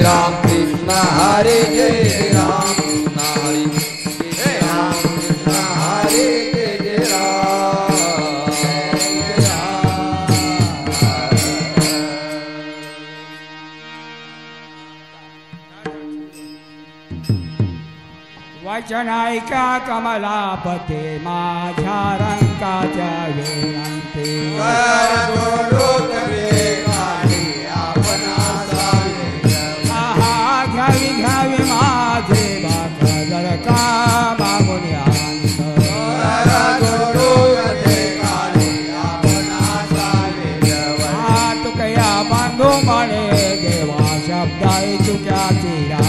राम कृष्ण हरे जय राम कृष्ण हरे जय राम कृष्ण हरे जय जय वचन ऐका कमलापते माझ्या रंगाच्या विनंती घ्यावी घ्यावी माझे बाकर का मागून तुकया बांधू म्हणे देवा शब्द तुक्या चिरा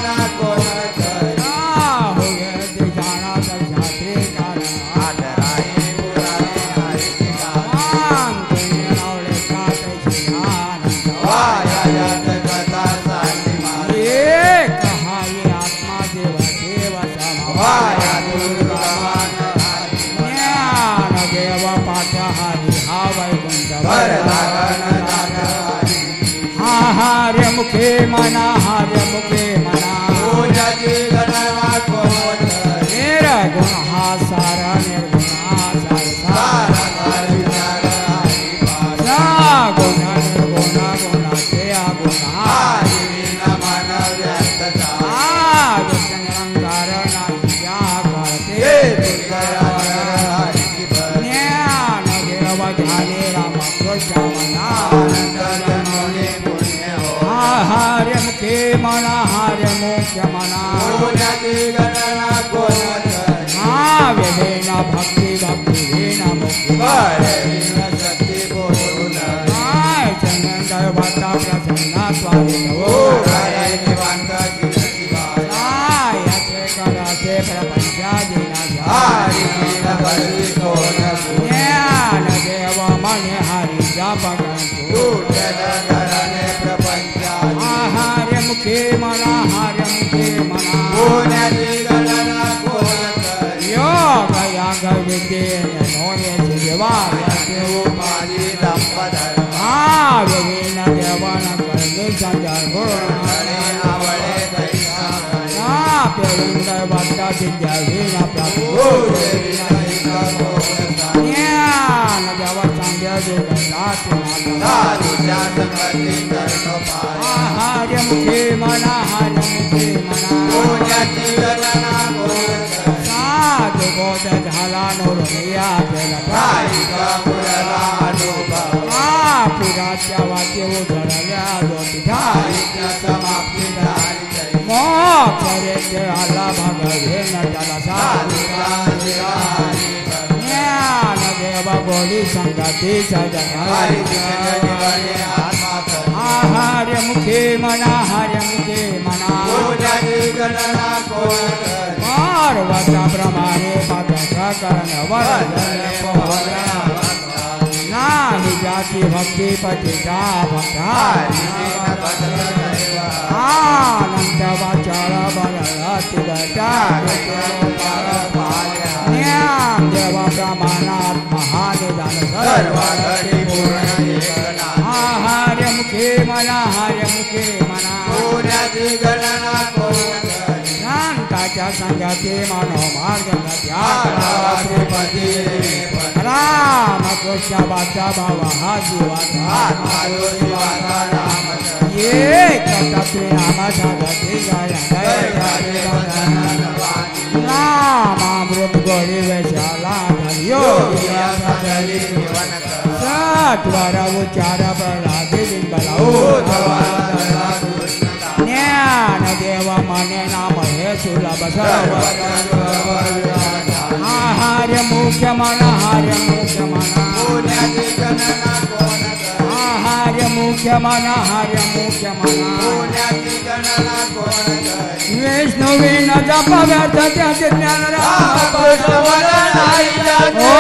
गणना कोण करी होय ते जाणा तर शास्त्री कारण आदराई पुरावे हरीचे गाणे मान तुम्ही नावले का त्याची आनंद वायात कथा सांगली मारे ये कहावी आत्मा देव देव समा वाया दुर्गमान हरी ज्ञान देव पाठ हरी हा वैकुंठ भरला गणनाथ हरी हार्य मुखे मना हार्य मुखे मना पूजाची गणना कोण करी निर्गुण हा सारा निर्गुण हा सार सारा सार विचार हरी पार गुण निर्गुण गुणाचे गुण हरी विना मन व्यक्त झाले निरंकार नाही या करते हे दुर्गराज हरीची भर ज्ञान देव ज्ञाने राम कृष्ण मना आनंद जन्मले पुण्य हो हार्य मुखे मना हार्य मुख्य मना पूजाची गणना कोण करी वेदेन भक्ति भक्ति वेन मुक्ति बरे विन शक्ती बोलून चंदन भट्टा प्रसन्न स्वादित हो हरे निवांत शिवाय यात्रे कराचे प्रपंचादिना हरी विन भक्ती कोण करी ज्ञान देव मन हरि जपगंतु कुठल घराने प्रपंचाची हार्य मुखे मना हार्य मुखे मना पुण्याची गणना कोण करी योग याग विद्येन नोये देवा देव माझी दंपधर वेदेन देवन करणे संदर्भ हरे आवळे दैसा पेरुंद भट्टा विद्या वीणा प्राप्त देवीना इका कोण सारी ज्ञान देव संध्या दुर्गंधाची माता साधूच्या संगती कर्म पाया हार्य मुखे मना हार्य मुखे मना पुण्याची गणना कोण करी साधु बोध झाला नोरमिया केला कायिका मुळला अनुभव पुराच्या वाक्य उजळल्या दोटिठा कायिका समाप्ती झाली जय मोक्षरेचे आला भगवे न त्याला साधूचा जिरा हरी भर ज्ञान देव गोडी संगती सजन हरी चिंतन निवडे आत्मा कर हार्य मुखे मना हार्य मुखे मना पुण्याची गणना कोण करी पार्वता प्रमाणे पात्र करण वरदन पोहरा नाही जाती भक्ती पतिता भक्ता हरी विन भद्र दैवा आनंद वाचाळ बरळती गटा ज्ञान देव प्रमाणात महानिदान सर्व घटी पूर्ण एकनाथ हार्य मुखे मना हार्य मुखे मना पुण्याची गणना कोण करी शांताच्या संगती मनोमार्ग श्रीपती राम कृष्ण वाचा भाव हा जीवाचा आत्मा शिवाचा राम ये कटत्री नाम संगती जय रामामृत गोडी वेशाला धन्यो सजली जीवन सत्वर उच्चार प्रहलादी बिंबलाओ ज्ञान देव मने नाम हे सुलभ सर्व हार्य मुख्य मना हार्य मुख्य मना पुण्याची गणना कोण करी हार्य मुख्य मना हार्य मुख्य मना पुण्याची गणना कोण करी विष्णुवीन जप व्यर्थ त्याचे ज्ञान राम कृष्ण नाही ओ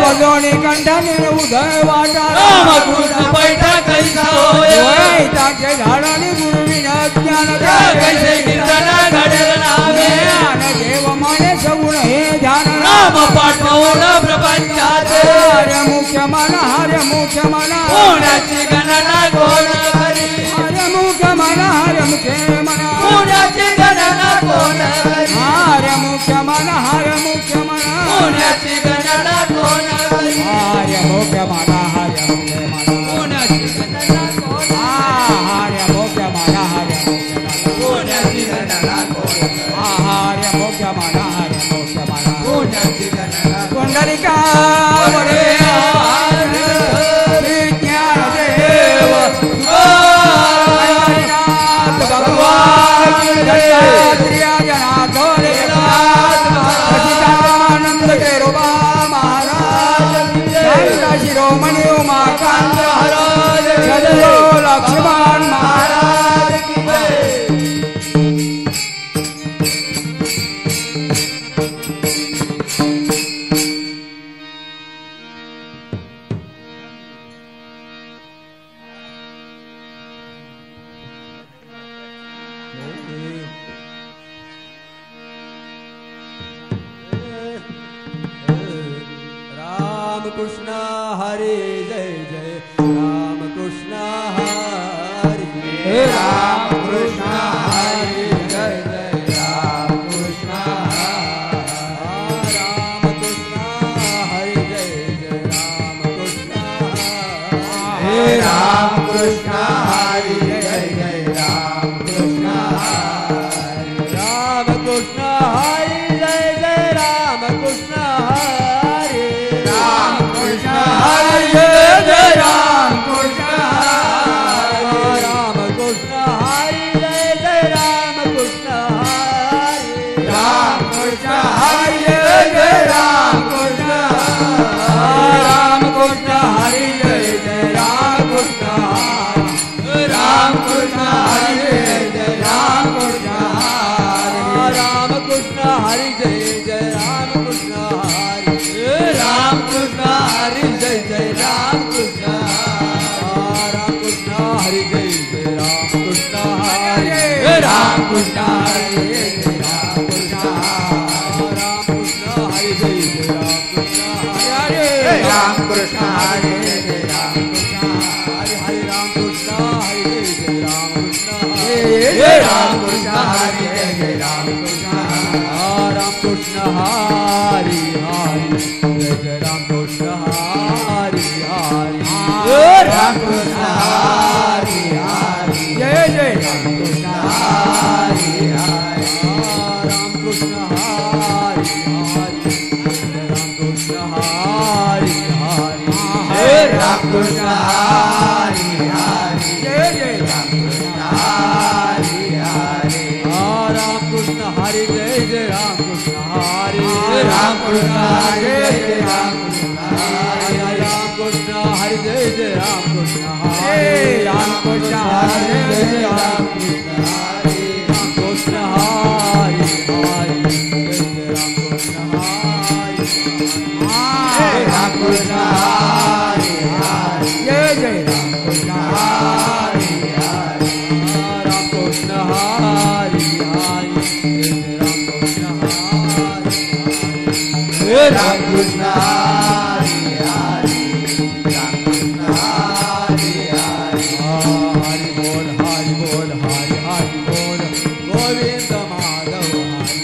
पदोनी कंठनी उदय वाटा रामकृष्ण पैठा कैसा होय ताके झाडानी गुरुविन ज्ञान कैसे कीर्तन घडेल नामे ज्ञान देव मने सगुण हे ध्यान राम पाठवून प्रपंचाचे हार्य मुख्य मन हार्य मुख्य मन पुण्याची गणना कोण करी हार्य मुख्य मन हार्य मुख्य मन पुण्याची गणना कोण करी हार्य मुख्य मन हार्य मुख्य मन पुण्याची गणना कोण करी हार्य मुख्य मन हार्य मुख्य मन पुण्याची गणना कोण हार्य मुख्य मन हार्य मुख्य मन पुण्याची गणना कोण करी हार्य मुख्य मन हार्य मुख्य मन पुण्याची गणना पुंडलिका वडे विज्ञान देव हरिनाथ भगवान दत्तात्रेय जनार्दन सच्चिदानंद केरोबा महाराज संत शिरोमणी उमाकांत सदगुरु लक्ष्मण महाराज की जय कृष्ण हरे जय जय राम कृष्ण हरे राम कृष्ण हरे जय जय राम कृष्ण राम कृष्ण हरे जय जय राम कृष्ण हे राम कृष्ण हरे जय जय राम कृष्ण राम कृष्ण हरे जय जय राम कृष्ण हरे राम कृष्ण हरे जय जय राम कृष्ण राम कृष्ण हरे जय जय राम कृष्ण हरे राम कृष्ण हरे जय जय राम कृष्ण राम कृष्ण हरे जय जय राम कृष्ण राम कृष्ण हरे जय राम कृष्ण राम कृष्ण हरे जय जय राम कृष्ण हरे राम कृष्ण हरे जय जय राम कृष्ण राम कृष्ण हरे जय जय राम कृष्ण हरे राम कृष्ण हरे जय जय राम कृष्ण राम कृष्ण हरे जय जय राम कृष्ण हरे राम कृष्ण हरे जय जय राम कृष्ण हरे हरे राम कृष्ण हरे जय जय राम कृष्ण हे राम कृष्ण हरे जय जय राम कृष्ण राम कृष्ण हरे हरे जय जय राम कृष्ण हरे हरे राम कृष्ण हरे हरे जय जय राम कृष्ण हरे हरे राम कृष्ण हरे हरे राम कृष्ण हरे हरे राम कृष्ण हरे हरे जय जय राम कृष्ण हरे हरे राम कृष्ण हरे जय जय राम कृष्ण हरे राम कृष्ण हरे जय राम कृष्ण राम कृष्ण हरे जय जय राम कृष्ण हरे राम कृष्ण हरे जय जय राम कृष्ण हरे राम कृष्ण हरे हरे जय जय राम कृष्ण हरे राम कृष्ण हरे हरे जय जय राम कृष्ण हरे हरे राम कृष्ण हरे हरे जय जय राम कृष्ण हरे राम कृष्ण हरे हरे राम कृष्ण हरे हरे हरि बोल हरि बोल हरि हरि बोल गोविंद माधव हरि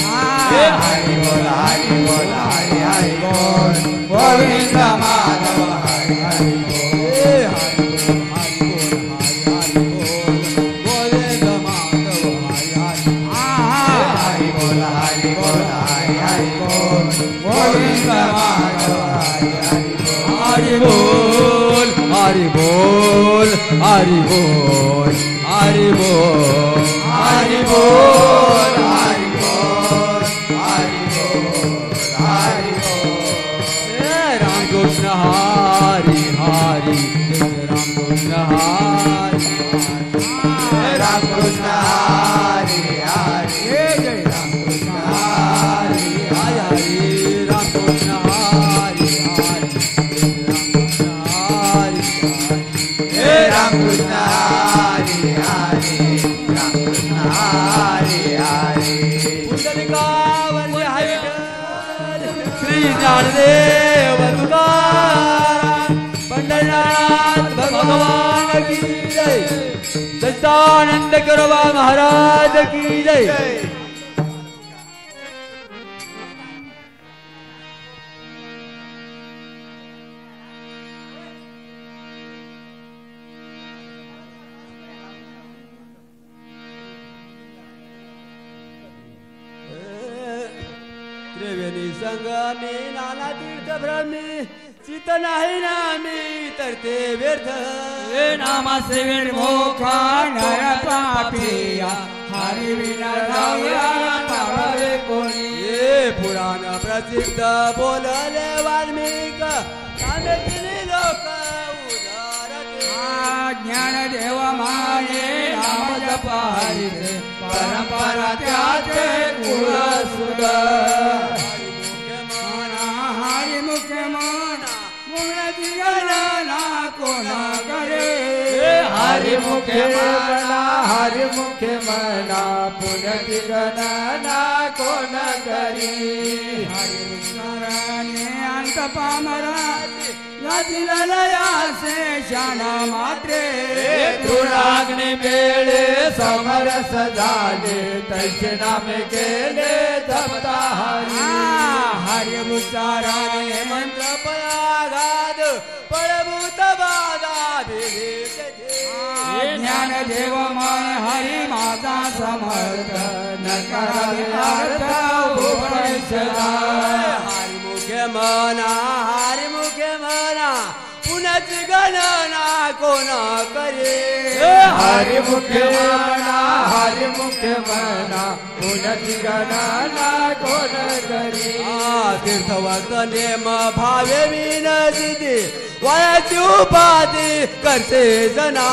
हरि बोल हरि बोल हरि बोल हरि हरि बोल गोविंद माधव हरि हरि बोल हरि बोल हरि बोल गोविंद माधव हरि हरि हरि बोल हरि बोल हरि हरि बोल गोविंद माधव हरि हरि बोल हरि बोल हरि बोल हरि बोल हरि बोल हरि बोल हरि बोल हरि बोल हरि बोल राम कृष्ण हरि हरि राम कृष्ण हरि राम कृष्ण हरे हरे जय राम कृष्ण हरे हरि हरि राम कृष्ण हरि हरि राम कृष्ण हरि हे राम कृष्ण हरे हरे राम कृष्ण हरे हरे पुंडलिकावल्य हरिहर श्री ज्ञानदेव तुकाराम पंढरनाथ भगवान की जय सच्चिदानंद गुरुबा महाराज की जय त्रिवेणी संगमी नाना तीर्थ भ्रमी चित नाही नामी तर ते व्यर्थ नामा सेवेन मोखा नर पापिया हरि विना धावे कोणी ये पुराण प्रसिद्ध बोलले वाल्मिक सांगितले लोक उदारते ज्ञान देव माने नाम जपारिते परंपरा त्याचे कुळ सुद हरि मुख्य माना मुक्ती ना कोणा करे हरि हरि मुखे मना, हरि मुखे मना, पुण्य गणना कोण करी. हरि स्मरणे अंत पामरा यातील लयासे शाना मात्रे. तृणाग्नि बेळे समरस झाले, तैसे नामे केले जपता हरी. हरि उच्चाराने मंत्र पयागाद पळभूत बाधा ज्ञान देव मन हरि माझा समर्थ न करावे अर्थ उपनिषदा. हरि मुखे मना, हरि मुखे मना, पुण्याची गणना कोण करे. हरि मुखे मना, हरि मुखे मना, पुण्याची गणना कोण करे. तीर्थवर्त नेम भावे विनती, वयाची उपाधी करते जना.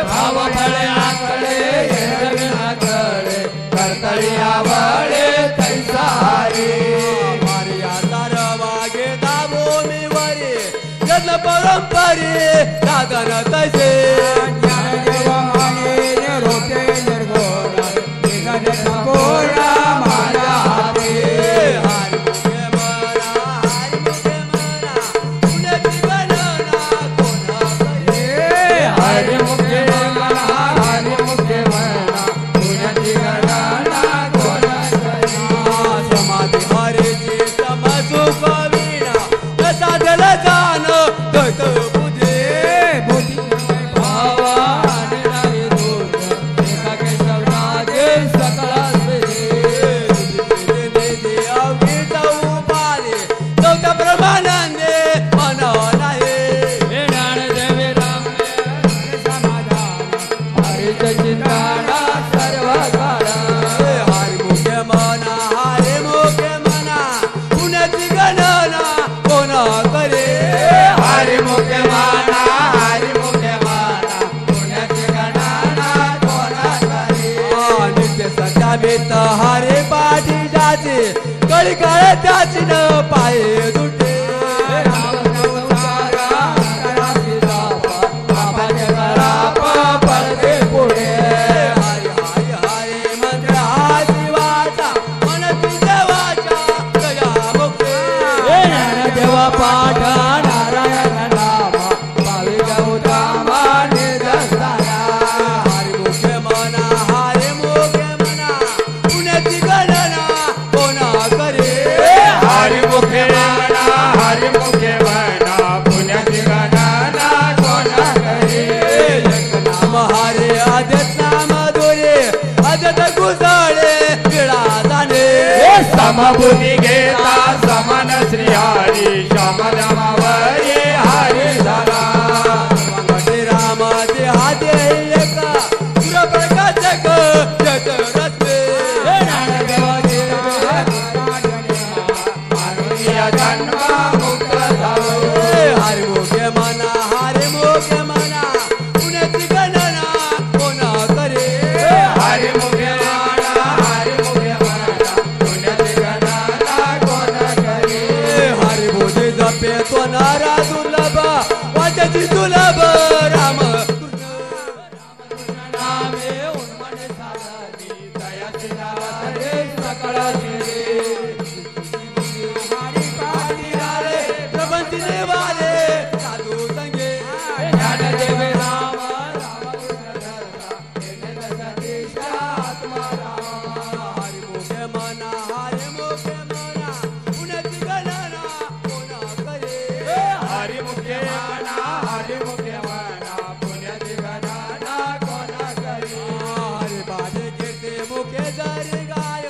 भाव फळे आकडे आकडे, कर्तळी आवळे तैसा हरी. मारिया तार वागे दाभूमी वरी, जन्म परंपरे दादन तैसे. ज्ञानदेव माने निरोधे निर्गुण निघन संपूर्ण माझ्या हाती. हरि मुखे मना, हरि मुखे मना, पुण्याची गणना कोण करे. हरि मुखे मना, हरि मुखे मना, पुण्याची गणना कोण करे. समाधी हरीची समजू कवीना, साधल जाण दत बुधे. बुद्धी भावा आणि दूत, एका केशवराजे सकळाचे. अवघीच उपाले, चौथ्या प्रमाणाने म्हणावं नाही. ज्ञानदेवी रामने समाधान हरीच चिंताना सर्व काळा. हरि मुखे मना, हरि मुखे मना, पुण्याची गणना कोण करे. हरि मुखे मना, हरि मुखे मना, पुण्याची गणना कोण करे. नित्य सत्यामित हरि पाठी जाचे, कळी काळ त्याची न पाये दुटे. पडते पुढे. हरि हरि हरि मंत्र हाती वाचा, मनती देवाच्या दया मुखे. ज्ञानदेव पाठ नारायण नामा, भाविक उदामा निर्दस्तारा. हरि मुखे मना, हरि मुखे मना, पुण्याची गणना कोण करे. हरि मुखे मना, हरि मुखे मना, पुण्याची गणना कोण करे. एक नाम हरे आदत नाम दोरे, आदत गुजळे विळा जाणे. समबुद्धी घेता समान श्री हरी, श्यामरामावरी हरी झाला. राम देहादे एका सूर्यप्रकाशक जग रचले. जन्म मुक्त झालो. हरि मुखे मना, हरि मुखे मना, पुण्याची गणना कोण करे. हरि मुखे मना, हरि मुखे मना, पुण्याची गणना कोण करे. हरि बोधे जपे तो नारा दुर्लभ, वाचाची दुर्लभ राम कृष्ण नामे उन्मन साधनी, दयाची नावाचे सकळाचे. प्रपंच देवाले साधू संगे. ज्ञानदेव राम आत्मा राम. हरि मुखे मना, हरि मुखे मना, पुण्याची गणना कोण करे. हरि मुखे मना, हरि मुखे मना, पुण्याची गणना कोण करे. हरि बाजे कीर्ती मुखे जरी गाय,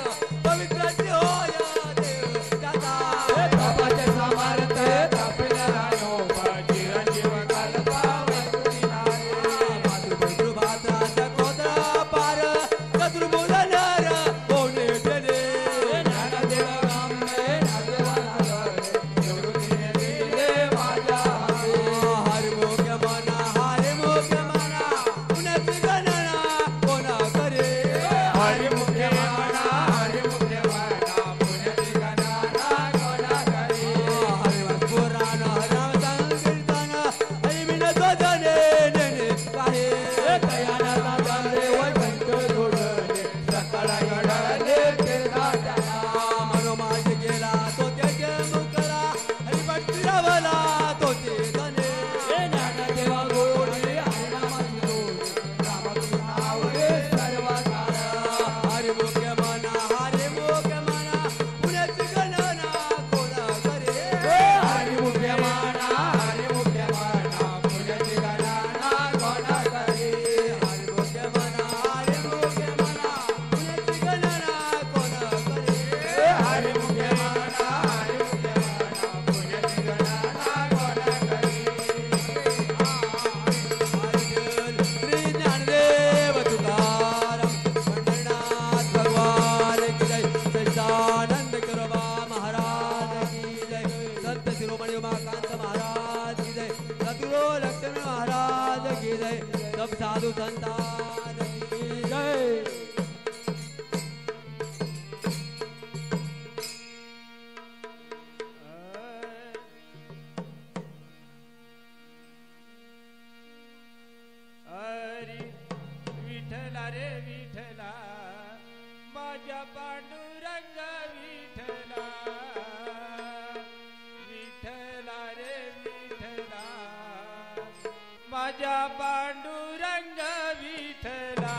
पांडुरंग विठला विठला रे विठला माझ्या पांडुरंग विठला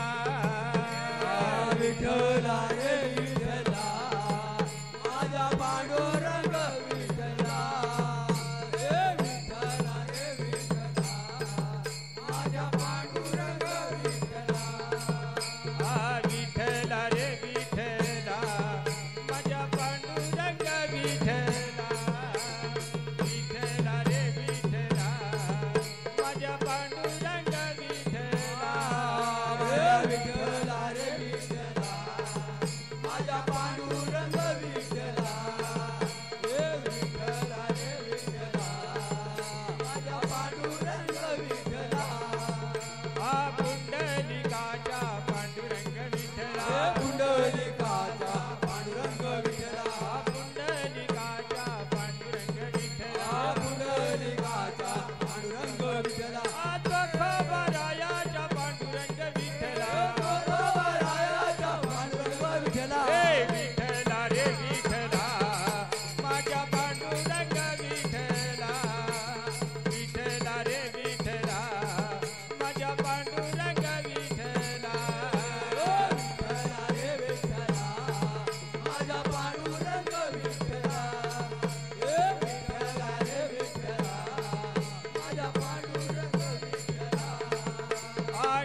विठला रे विठला माझा पांडुरंग विठला रे विठला रे विठला माझा पांडुरंग विठला विठला रे विठला माझ्या पांडुरंग विठला विठला रे विठला माझ्या पांडुरंग विठला विठला रे विठला माझा पांडुरंग विठला रे विठला रे विठला माझा पांडुरंग विठला पुंडलिकाच्या पांडुरंग विठला पुंडलिकाचा पांडुरंग विठला पुंडलिकाच्या पांडुरंग विठला पुंडलिकाचा पांडुरंग विठला तुकोबारायाच्या पांडुरंग विठला तुकोबारायाचा पांडुरंग विठला हे विठला रे विठला माझ्या पांडुरंग विठला विठला रे विठला माझ्या पांडुरंग विठला विठला रे विठला माझा पांडुरंग विठला रे विठला रे विठला माझा पांडुरंग विठला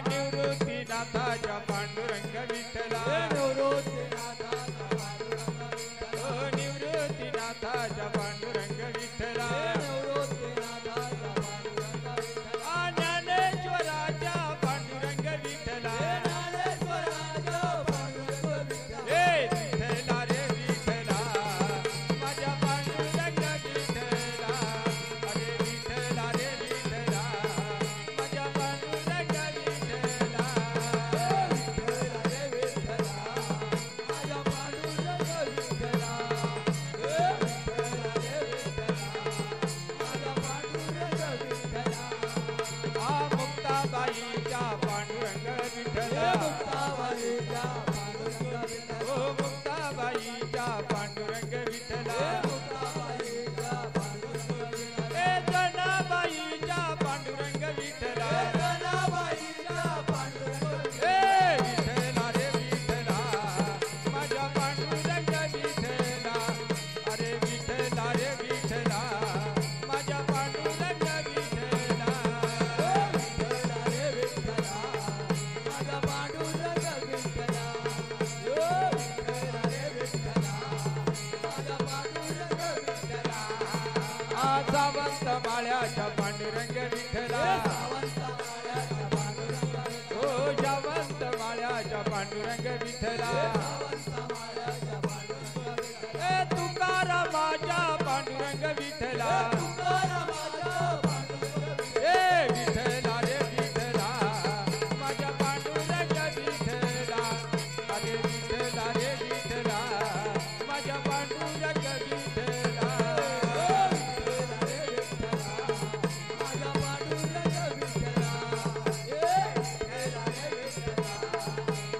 निवृत्तीनाथाच्या पांडुरंग विठला निवृत्तीनाथाचा पांडुरंग विठला निवृत्तीनाथाच्या पांडुरंग विठला निवृत्तीनाथाचा पांडुरंग विठला ज्ञानेश्वराच्या पांडुरंग विठला ज्ञानेश्वराचा पांडुरंग विठला हे विठला रे विठला माझ्या पांडुरंग विठला अरे विठला रे विठला माझ्या पांडुरंग विठला विठला रे विठला माझा पांडुरंग विठला रे विठला रे विठला माझा पांडुरंग विठला मुक्ताबाईच्या पांडुरंग विठला मुक्ताबाईचा पांडुरंग विठला ओ मुक्ताबाईच्या पांडुरंग विठला मुक्ताबाईचा पांडुरंग विठला हे जनाबाईच्या पांडुरंग विठला जनाबाईचा पांडुरंग हे विठला रे विठला माझ्या पांडुरंग विठला अरे विठला रे विठला माझ्या पांडुरंग विठला विठला रे विठला माझा पांडुरंग विठला विठला रे विठला माझा पांडुरंग विठला सावंत माळ्याच्या पांडुरंग विठला सावंतमाळ्याचा पांडुरंग विठला हो जावंत माळ्याच्या पांडुरंग विठला सावंतमाळ्याचा पांडुरंग विठला हे तुकारामाच्या पांडुरंग विठला तुकारामाचा पांडुरंग विठला हे विठला रे विठला माझ्या पांडुरंग विठला अरे विठला रे विठला माझ्या पांडुरंग विठला विठला रे विठला माझा पांडुरंग विठला विठला रे विठला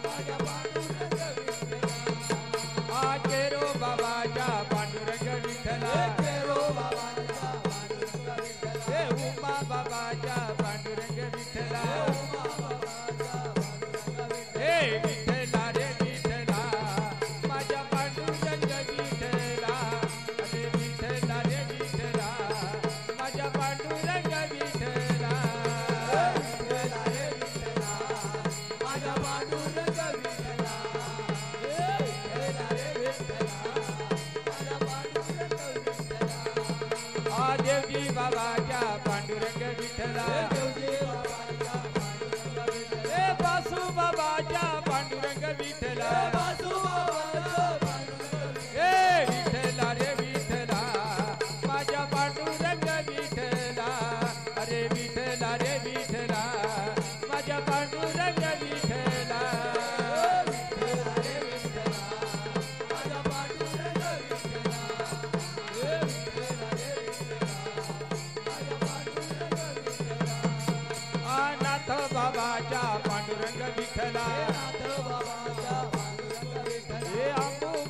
माझा पांडुरंग विठला केरो बाबाच्या पांडुरंग विठला केरो बाबांचा पांडुरंग विठला हे उमा बाबाच्या पांडुरंग विठला उमा बाबांचा पांडुरंग विठला हे विठला रे विठला माझ्या पांडुरंग विठला अरे विठला रे विठला माझ्या पांडुरंग विठला विठला रे विठला माझा पांडुरंग विठला विठला रे विठला माझा पांडुरंग विठला देवजी बाबाच्या पांडुरंग विठला देवजी बाबांचा पांडुरंग विठला हे बासू बाबाच्या पांडुरंग विठला वासू बाबांचा पांडुरंग विठला हे विठला रे विठला माझ्या पांडुरंग विठला अरे विठला रे विठला माझ्या पांडुरंग विठला विठला रे विठला माझा पांडुरंग विठला विठला रे विठला माझा पांडुरंग विठला नाथ बाबाच्या पांडुरंग विठला नाथ बाबांचा पांडुरंग विठला हे अंबू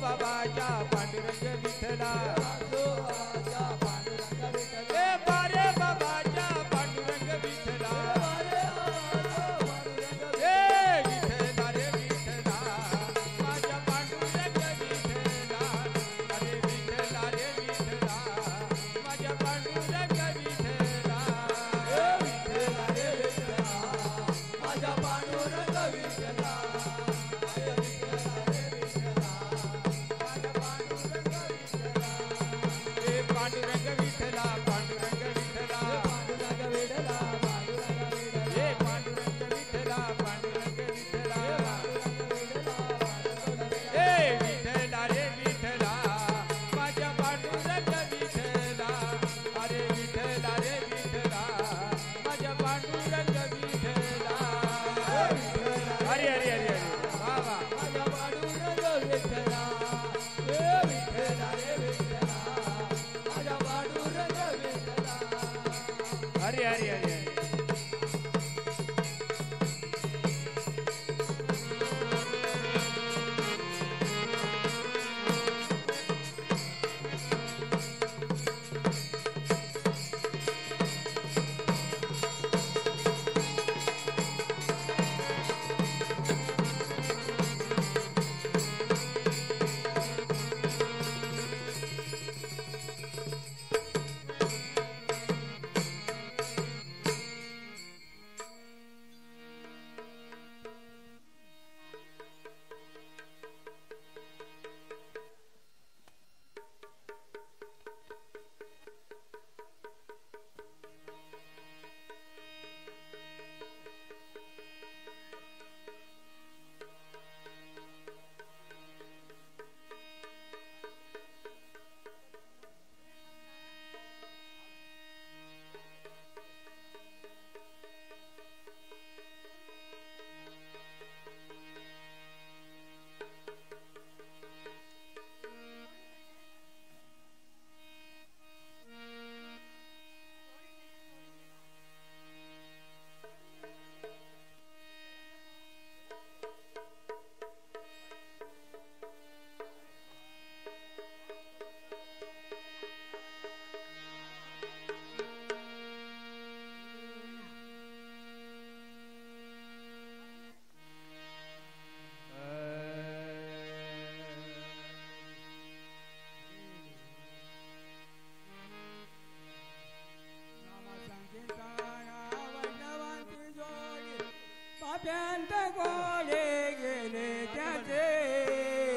अनंत गोडे गेले त्याचे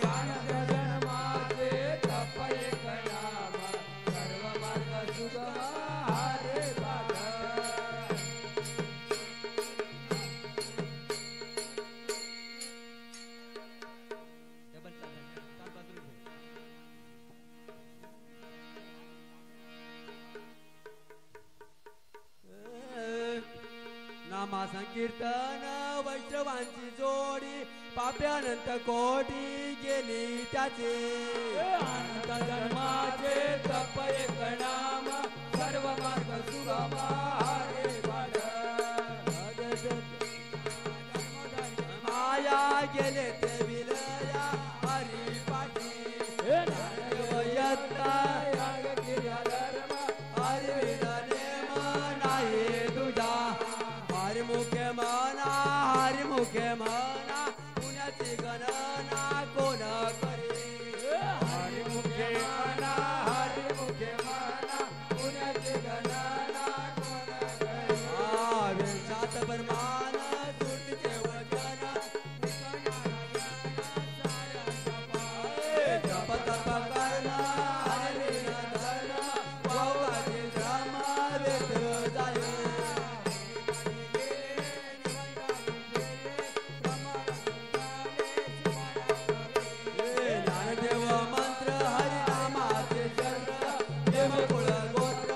अनंत जन्माचे तप एक नाम सर्व मार्ग सुगम हरे पाठ नामा संकीर्तन वैष्णवांची जोडी पाप्यानंत कोटी गेली त्याचे अनंत जन्माचे तप एक नाम सर्व मार्ग सुगम हरे पाठ माया गेले ते विलया हरी पाठी यत्ता हरी नेम नाही तुझा हरी मुखे मना पुण्याची गणना कोण करे हरी मुखे मना पुण्याची गणना कोण करे सात परमान सुरतीचे वचन जप तप करण हरी धरण वावाचे श्रम व्यर्थ जाय मंत्र हरिनामाचे चरण देवकुळ गोत्र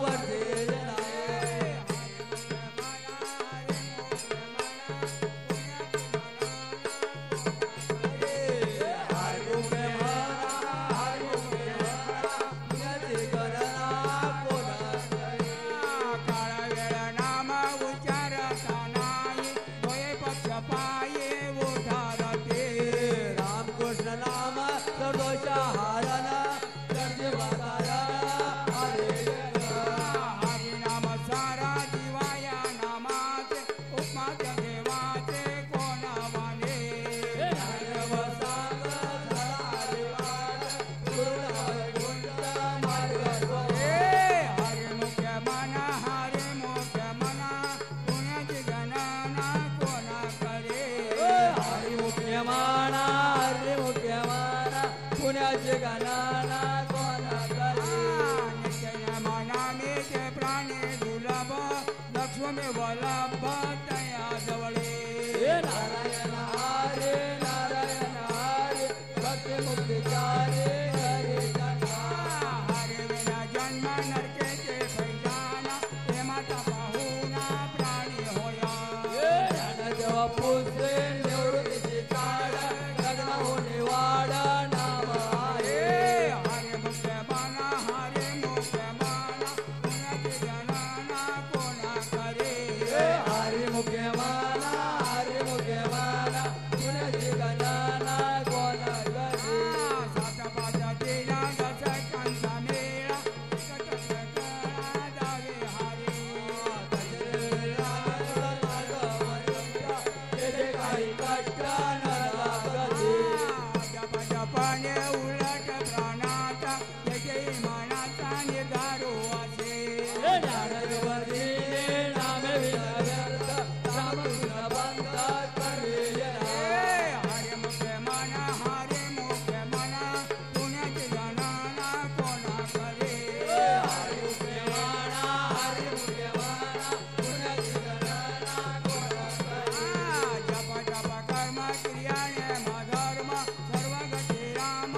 वर्धे हरण हरिनाम सारा दिवाया नामाचे उपमाचे देवाचे कोण माने हरे मुख्य मना पुण्याची गणना कोण करे हरी मुख्य माना पुण्याची गणना कोण करे नित्य मना मे ते प्राणी दुर्लभ लक्ष्मी वल्लभ तया जवळे नारायण हरे भक्ती मुक्ती चारे हरे हरे विना जन्म नरकेचे पैजाना हे माता पाहुणा प्राणी होया जेव्हा पुसरे निवृत्तीची काळ लग्न होणे वाढ नाम आहे हरे मुख्य माना पुण्याची गणना कोण करे हरी मुख्य माना पुण्याची गणना कोण करे सात पाच तेरा दशकांचा मेळा जावे हरे काही कष्ट न लागते जपणे उलट प्राणाचा त्याचे मनाचा निगारो असे नामे विनयर्थ रामकृष्ण बंद करे हरे मुख्य मना पुण्याची गणना कोण करे हरी मुख्य माना पुण्याची गणना कोण करे जप कर्म क्रियाने धर्म सर्व गती राम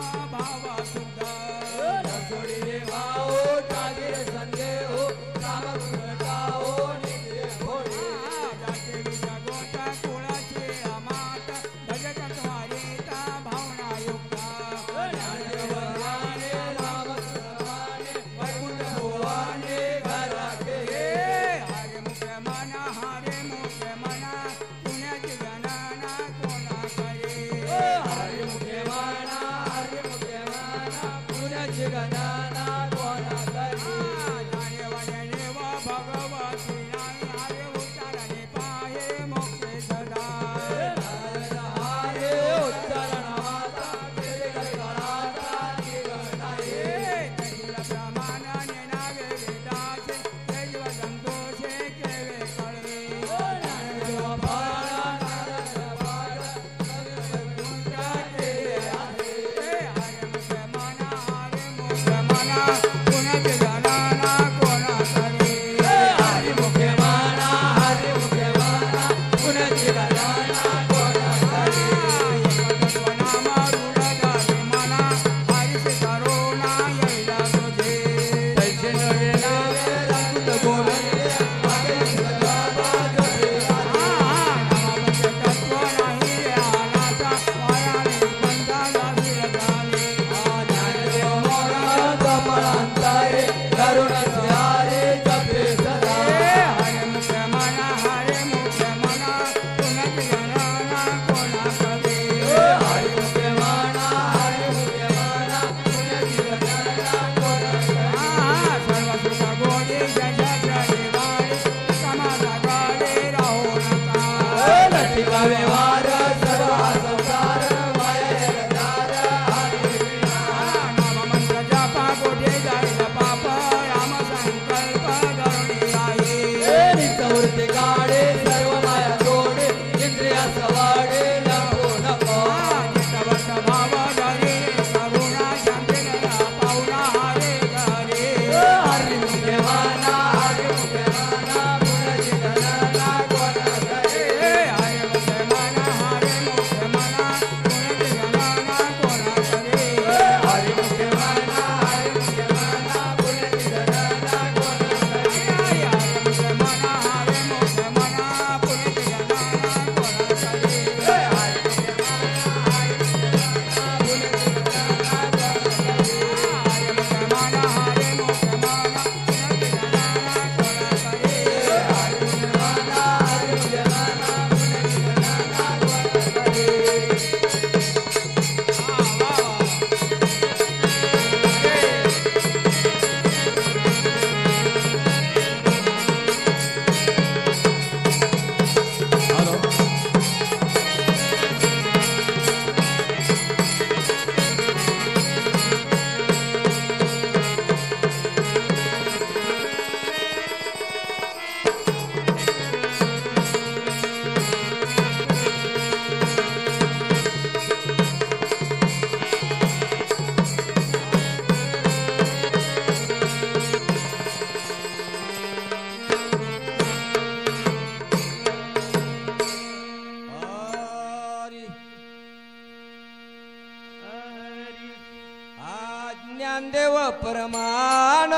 ज्ञानदेव परमान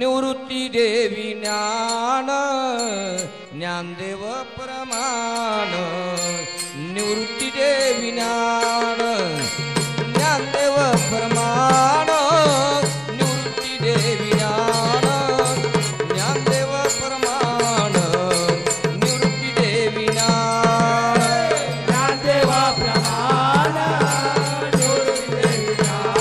निवृत्ती देवी ज्ञान ज्ञानदेव परमान निवृत्ती देवी ज्ञान ज्ञानदेव परमान निवृत्ती देवी ज्ञान ज्ञानदेव परमान निवृत्ती देवी ज्ञान ज्ञानदेव प्रमाण निवृत्ती देवी ज्ञान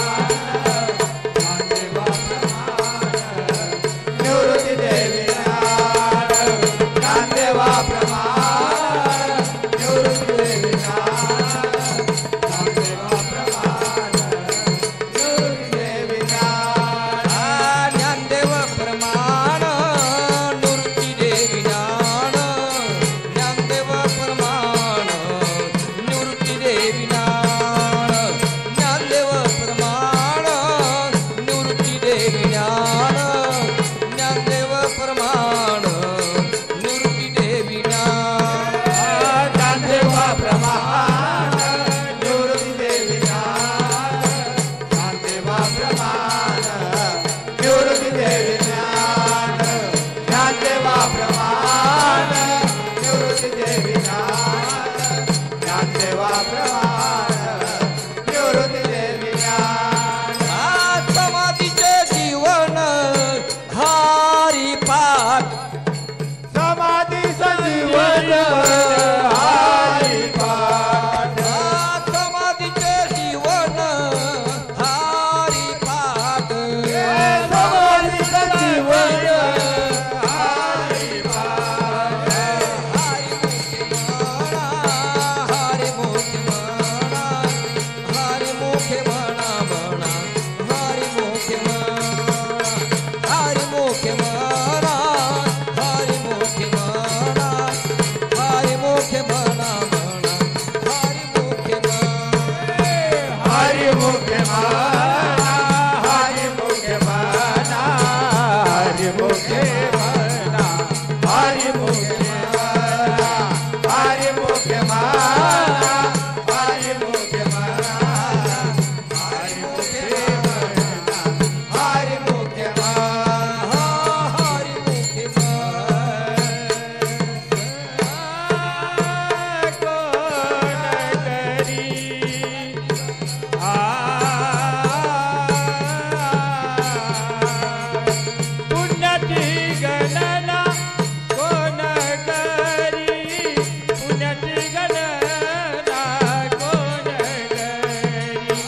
ज्ञानदेव प्रमाण निवृत्ती देवी ज्ञानदेव प्रमाण निवृत्ती देवी ज्ञान ज्ञानदेव प्रमाण निवृत्ती देवी ज्ञान ज्ञानदेव प्रमाण निवृत्ती देवी ज्ञान ज्ञानदेव प्रमाण निवृत्ती देवी ज्ञान ज्ञानदेव प्रमाण निवृत्ती देवी ज्ञान ज्ञानदेव प्रमाण निवृत्ती देवी ज्ञान ज्ञानदेव प्रमाण निवृत्ती देवी ज्ञान ज्ञानदेव प्रमाण निवृत्ती देवी ज्ञान समाधीचे जीवन हरिपाठ समाधी संजीवन हरिपाठ समाधीचे जीवन हरिपाठ समाधी संजीवन हरिपाठ हरिमुखे म्हणा म्हणा हरिमुखे म्हणा हरिमुखे म्हणा हरिमुखे म्हणा हरिमुखे म्हणा म्हणा हरिमुखे म्हणा हरिमुखे म्हणा हरिमुखे म्हणा हरिमुखे म्हणा हरिमुखे म्हणा हरिमुखे म्हणा हरिमुखे म्हणा हरिमुखे म्हणा हरिमुखे म्हणा हरिमुखे पुण्याची गणना कोण करी पुण्याची गणना कोण करी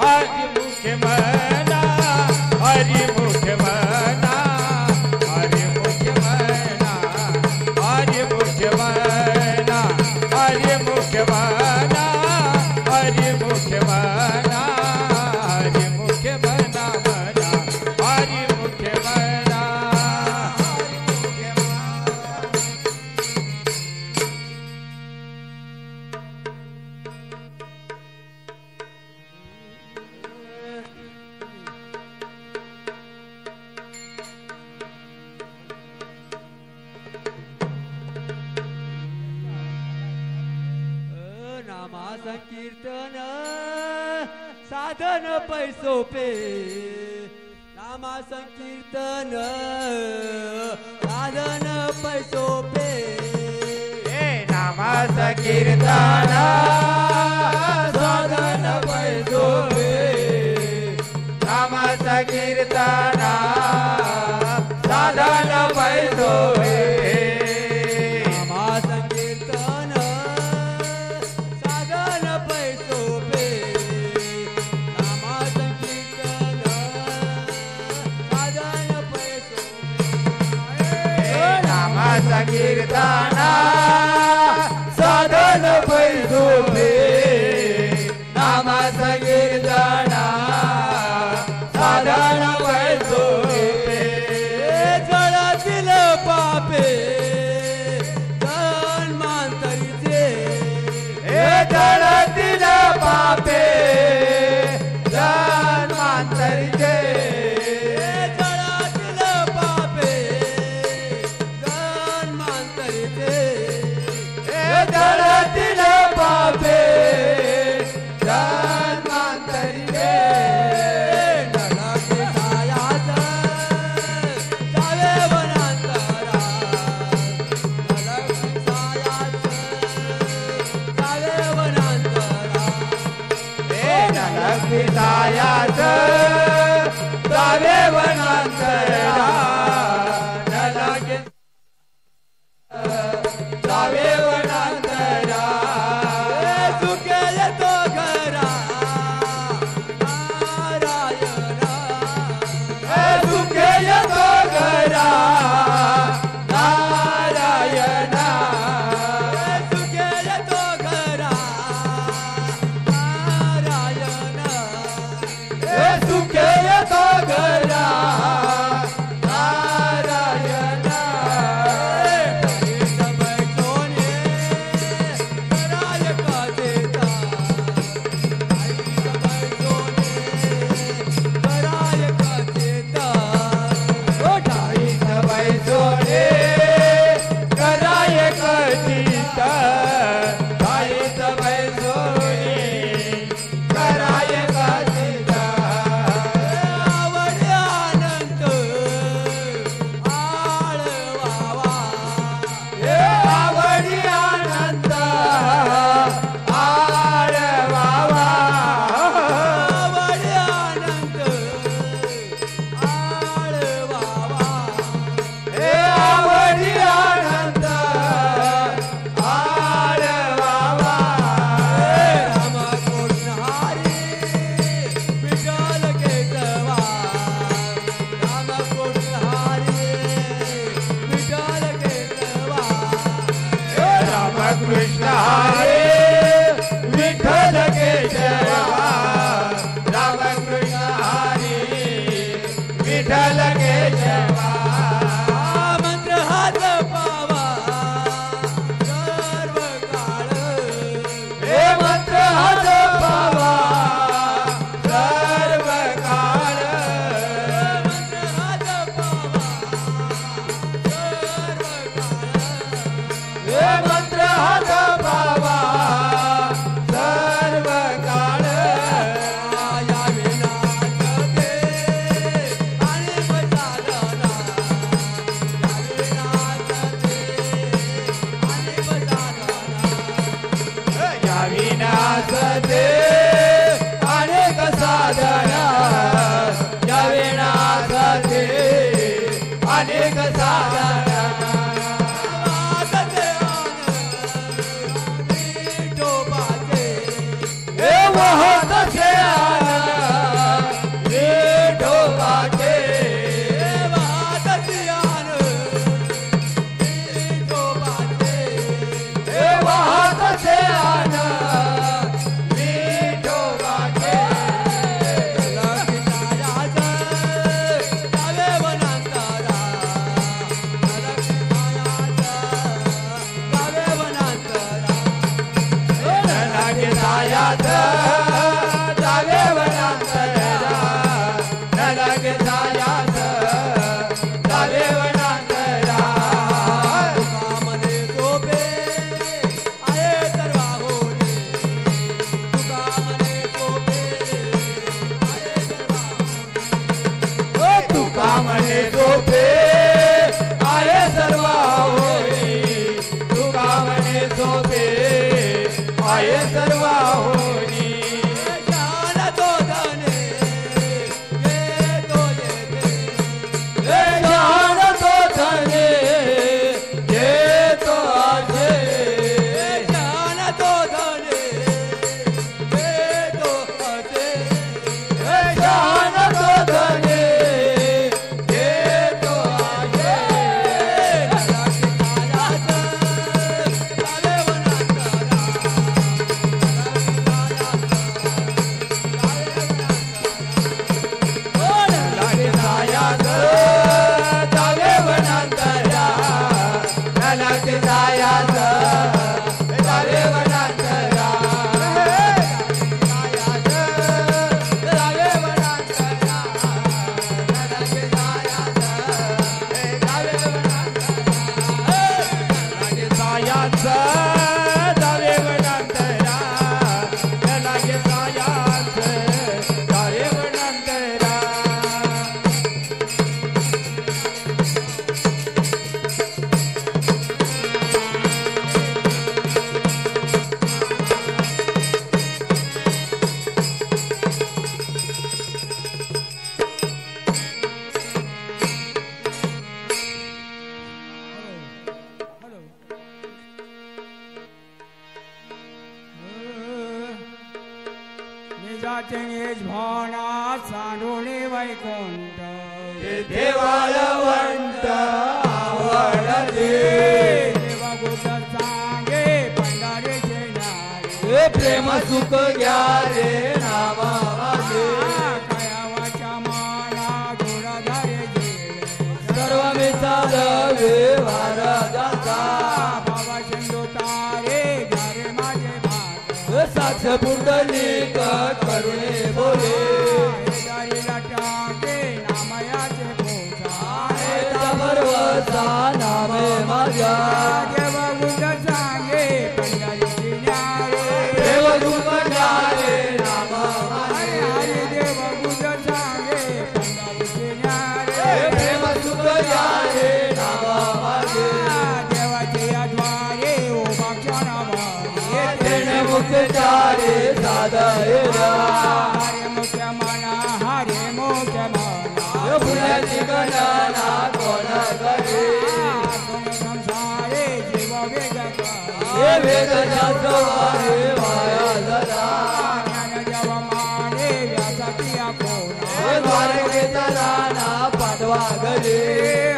हरिमुखे म्हणा हरिमुखे म्हणा हरिमुखे म्हणा हरिमुखे म्हणा हरिमुखे म्हणा हरिमुखे म्हणा हरिमुखे म्हणा म्हणा हरिमुखे म्हणा नामा संकीर्तन साधन पैसोपे नामा संकीर्तन साधन पैसोपे नामाच कीर्तन साधन पैसोपे नामाच कीर्तन साधन पैसोपे नामा संकीर्तन साधन पैसोपे नामा संकीर्तन साधन पैसोपे नामाच कीर्तन साधन पैसोपे नामाच कीर्तन साधन पैसोपे जळातील पापे जन्मांतरीचे हे जळतील पापे जन्मांतरीचे जळातील पापे जन्मांतरीचे पायास जावे वनांतरा न लागे जावे वनांतरा सुखे येतो घरा नारायणा सुखे येतो घरा नारायणा सुखे येतो घरा नारायणा सुखे सांडोळे वैकुंठ तेथे वाळवंट आवडते देवगुण सांगे पंढरीचे न्यारे हे प्रेम सुख घ्या रे नामा माझे कयावाच्या माला गोडाधारे जेवे सर्व मिसाल व्यवहार जाता बाबा चंदू तारे घ्यारे माझे भात साक्ष पुंडलिक करुणे बोले दारीला टाके नामयाचे पोचा भरवसा नामे माझ्या देवगुण सांगे पंढरीचे न्यारे देवदूत न्यारे नामा हरे हरे देवगुण सांगे पंढरीचे न्यारे प्रेम सुख न्यारे नामा माझे देवाचे द्वारे उभा क्षणामागे तेने मुख्य चारे साधयला हरे मुख्य मना हरे मुख्य मना पुण्याची गणना कोण करे संसारे जीव वेग हे वेद शास्त्र आहे माया जरा ज्ञान जव माने व्यासपिया कोणा हे द्वारकेचा राणा पांडवा घरे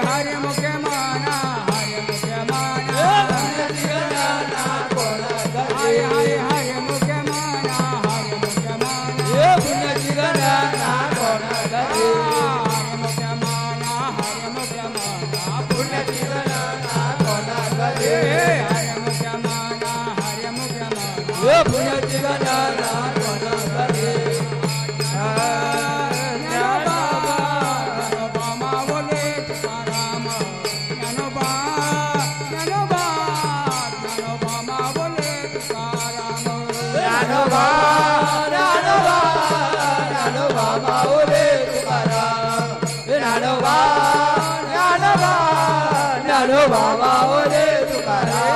हरे मुख्य मना हरे मुख्य मना पुण्याची गणना कोण हरे करे हरे हरे मुख्य मना हरे मुख्य मना हे पुण्याची गणना कोण करे हरे मुख्य मना हरे मुख्य मना पुण्याची गणना कोण करे हरे मुख्य मना हरे मुख्य मना हे पुण्याची गणना कोण करे ज्ञानोबा ज्ञानोबा मावले तुकाराम ज्ञानोबा ज्ञानोबा ज्ञानोबा मावले तुकाराम ज्ञानोबा ज्ञानोबा ज्ञानोबा माऊली तुकाराम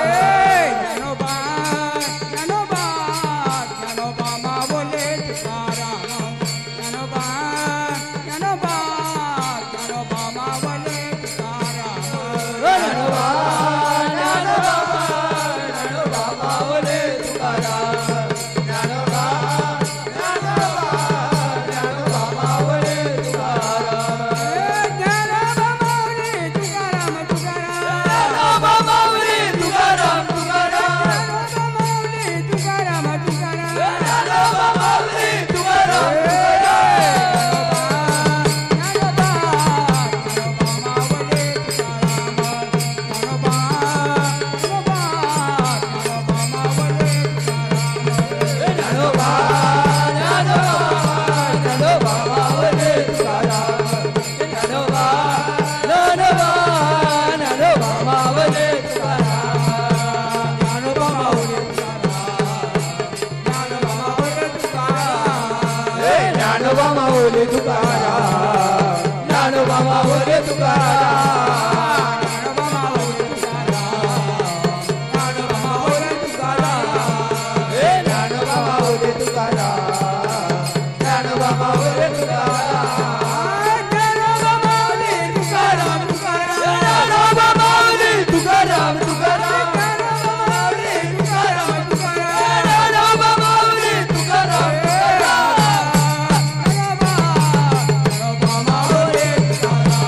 ज्ञानोबा ज्ञानोबा ज्ञानोबा माऊली तुकाराम ज्ञानोबा ज्ञानोबा ज्ञानोबा मावले तुकाराम ज्ञानोबा ज्ञानोबा ज्ञानोबा मावले तुकाराम ज्ञानोबा ज्ञानोबा ज्ञानोबा माऊली तुकाराम ज्ञानोबा ज्ञानोबा ज्ञानोबा माऊली तुकाराम ज्ञानोबा मावले तुकाराम तुकाराम ज्ञानोबा माऊली तुकाराम तुकाराम ज्ञानोबा मावले तुकाराम तुकाराम ज्ञानोबा माऊली तुकाराम ज्ञानोबा ज्ञानोबा मावले तुकाराम ज्ञानोबा ज्ञानोबा ज्ञानोबा मावले तुकाराम ज्ञानोबा ज्ञानोबा ज्ञानोबा माऊली तुकाराम ज्ञानोबा ज्ञानोबा ज्ञानोबा माऊली तुकाराम ज्ञानोबा माऊली ज्ञानोबा माऊली तुकाराम ज्ञानोबा माऊली तुकाराम ज्ञानोबा माऊली तुकाराम ज्ञानोबा माऊली तुकाराम ज्ञानोबा माऊली तुकाराम ज्ञानोबा माऊली तुकाराम ज्ञानोबा माऊली तुकाराम तुकाराम ज्ञानोबा माऊली तुकाराम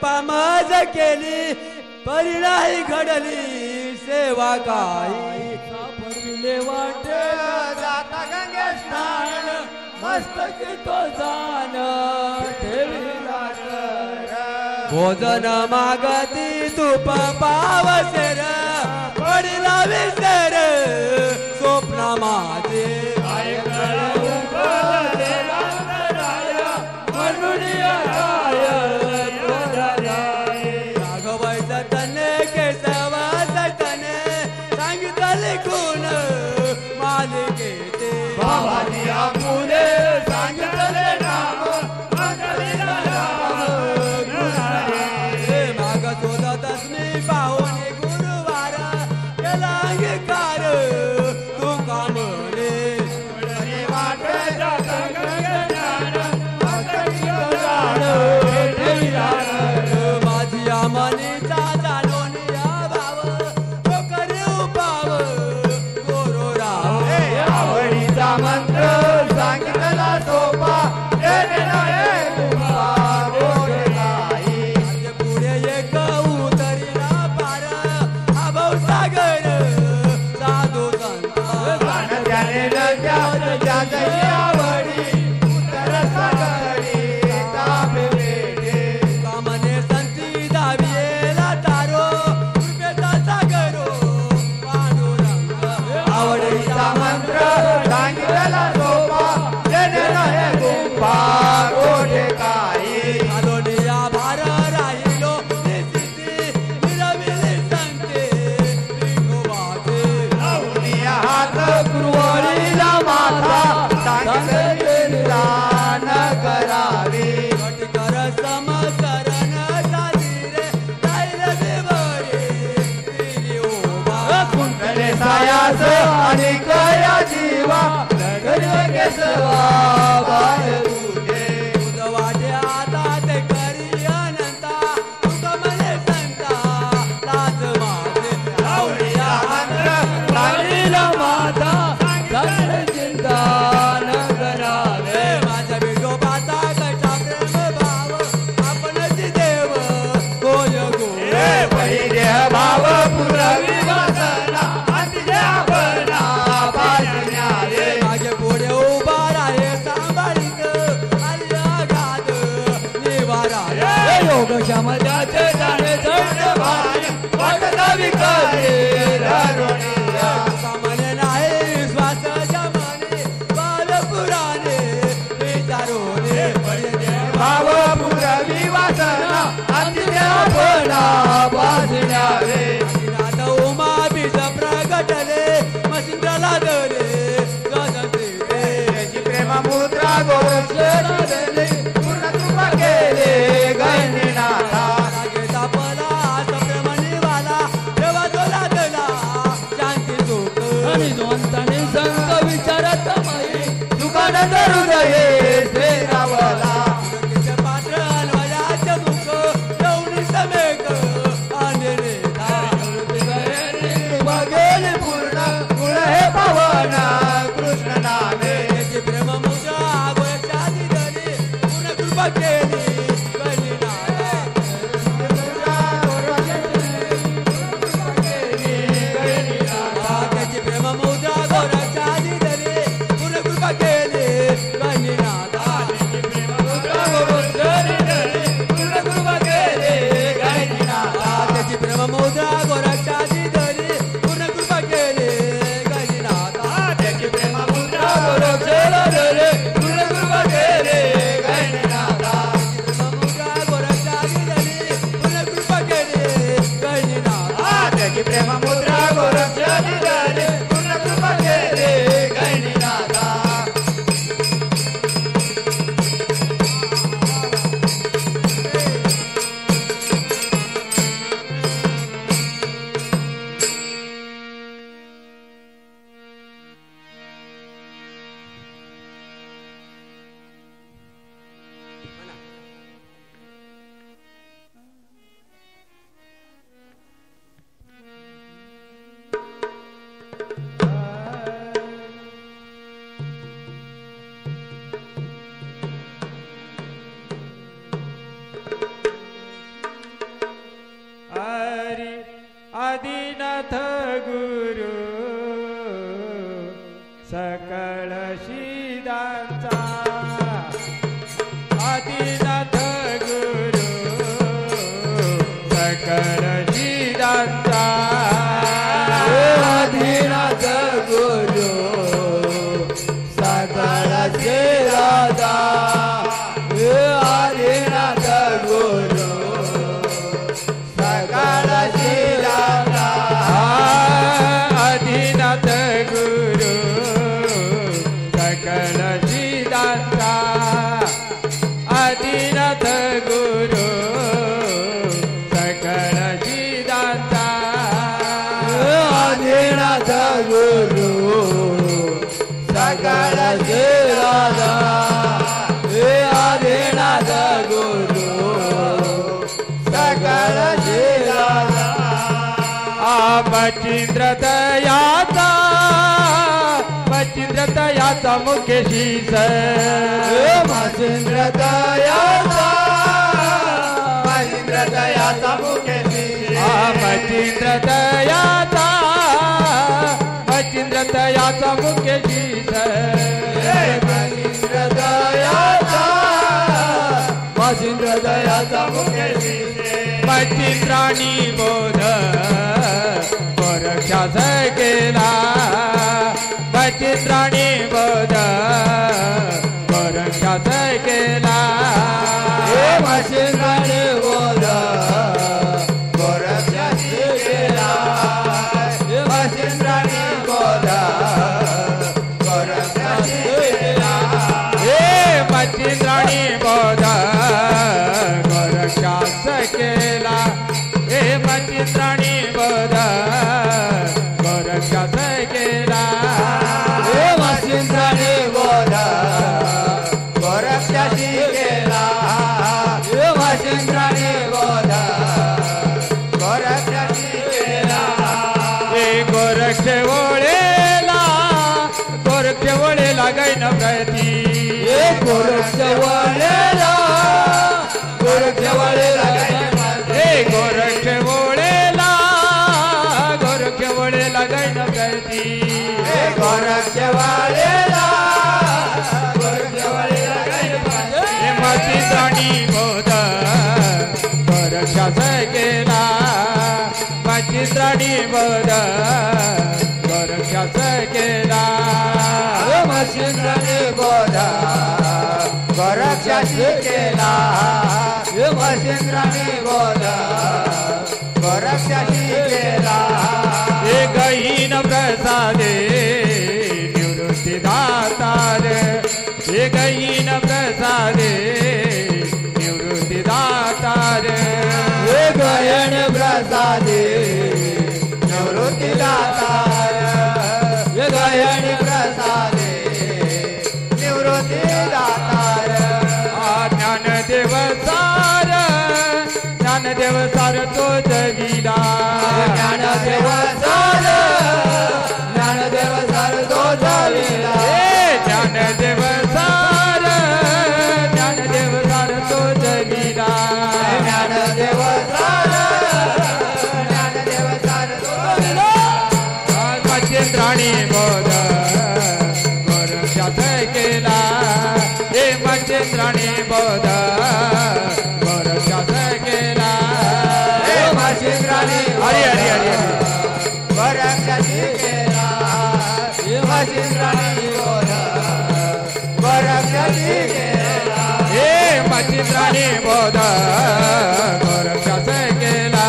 कृपा मज केली परी नाही घडली सेवा काही फरविले वाटे जाता गंगे स्नान मस्तकी तो जाण ठेविला तर भोजन मागती तूप पावसेर पडिला विसर स्वप्न माझे राघवायचं तने केसव तने सांगितले कोण मालिकेचे बाबाजी आपुले सांगितले नाम मंगलीला नाम हे माग शोधतच मी पाहुणे गुरुवार केला अंगीकार तू कामले वाटे जाता गंगे स्नान मस्तकी तो जाण माझी आमनीचा जाणून या भाव तो करे उपाव गोरो राव आवडीचा मंत्र सांगितला सोपा देणे नाही तुका गोडे नाही माझे पुढे एक उतरीला पार हा भाऊसागर साधू संत त्याने ज्याची आवडी उत्तर सागरी ताबे भेटे कामने संती दावियेला तारो कृपेचा सागरो पांडुरंग आवडीचा मंत्र सांगितला सोपा देणे नाही तुका गोडे काही आलोनिया भार राहिलो निसिती निरविले संते विठोबाचे लावूनिया हात गुरुवारीला माथा सांगितले दान करावे कट कर समकरण साधीरे जाईल देवरे दिली ओबा कुंडले सायास आणि कया जीवा नगर केसवा बाय तुझे तुझ वाटे आता ते करी अनंता तुझ मने संता लाज माझे लावूनिया मंत्र सांगितला माता सांगितले चिंता न करावे माझ्या विठोबाचा कशा प्रेम भाव आपणच देव होय गो देह भाव पुरवी वासना अंतिजे आपणा पाजण्यारे माझे पुढे उभा राहे सांभाळीत आर्यघात निवारा योग क्षमताचे जाणे चढ भान वाटता विकारे धरुणिया सामान्य नाही श्वास जमणे बाल पुराणे विचारोने भाव पुरवी वासना अंतिजे आपणा पाजण्यारे नाथ उमा बीज प्रगटले मसिंद्राला दले गजते त्याची प्रेम मुद्रा गोरक्षणे पूर्ण कृपा केले गणनाथा रागे तापला सप्रेम हरी आदिनाथ गुरु सकळ शिदांचा आदिनाथ गुरु सकळ शिदांचा आदिनाथ गुरु सकळ शिदांचा आदिनाथ गुरु सकळ शिदांचा आदिनाथ गुरु सकळ शिदांचा आदिनाथ गुरु सकळ शिदांचा आदिनाथ गुरु सकळ शिदांचा आदिनाथ गुरु सकळ शिदांचा मचिंद्र दयाचा मुख्य शीस मचिंद्र दयाचा मुख्य मचिंद्र दयाचा मुख्य शीस मचिंद्र दयाचा मुख्य मचिंद्राणी बोध गोरक्षास केला मचिंद्राणी बोध गोरक्षास केला मचिंद्राणी बोध गोरक्षास केला मचिंद्राणी बोध गोरक्षास केला मचिंद्राणी बोध गोरक्षास केला मचिंद्राणी बोध गोरक्षास केला मचिंद्राणी बोध गोरक्षास केला मचिंद्राणी बोध गोरक्षास केला गोरक्ष ओळेला गैन प्रती गोरक्ष वळेला गोरक्ष ओळेला गैन प्रती गोरक्ष वळेला मचिंद्राणी बोध गोरक्षास केला मचिंद्राणी बोध गोरक्षास केला मचिंद्राणी बोध गोरक्षास केला मचिंद्राणी बोध गोरक्षास केला गहीन प्रसादे निवृत्ती दातार गहीन प्रसादे निवृत्ती दातार गयन प्रसादे निवृत्ती दातार गयन प्रसादे निवृत्ती दातार ज्ञानदेव सार तो जगिला ज्ञानदेव सार तो जगिला ज्ञानदेव सार तो जगिला ज्ञानदेव सार तो जगिला मचिंद्राणी बोध गोरक्षास केला मचिंद्राणी बोध गोरक्षास केला मचिंद्राणी हरी हरी हरी हरी गोरक्षास केला मचिंद्राणी बोध गोरक्षास केला मचिंद्राणी बोध गोरक्षास केला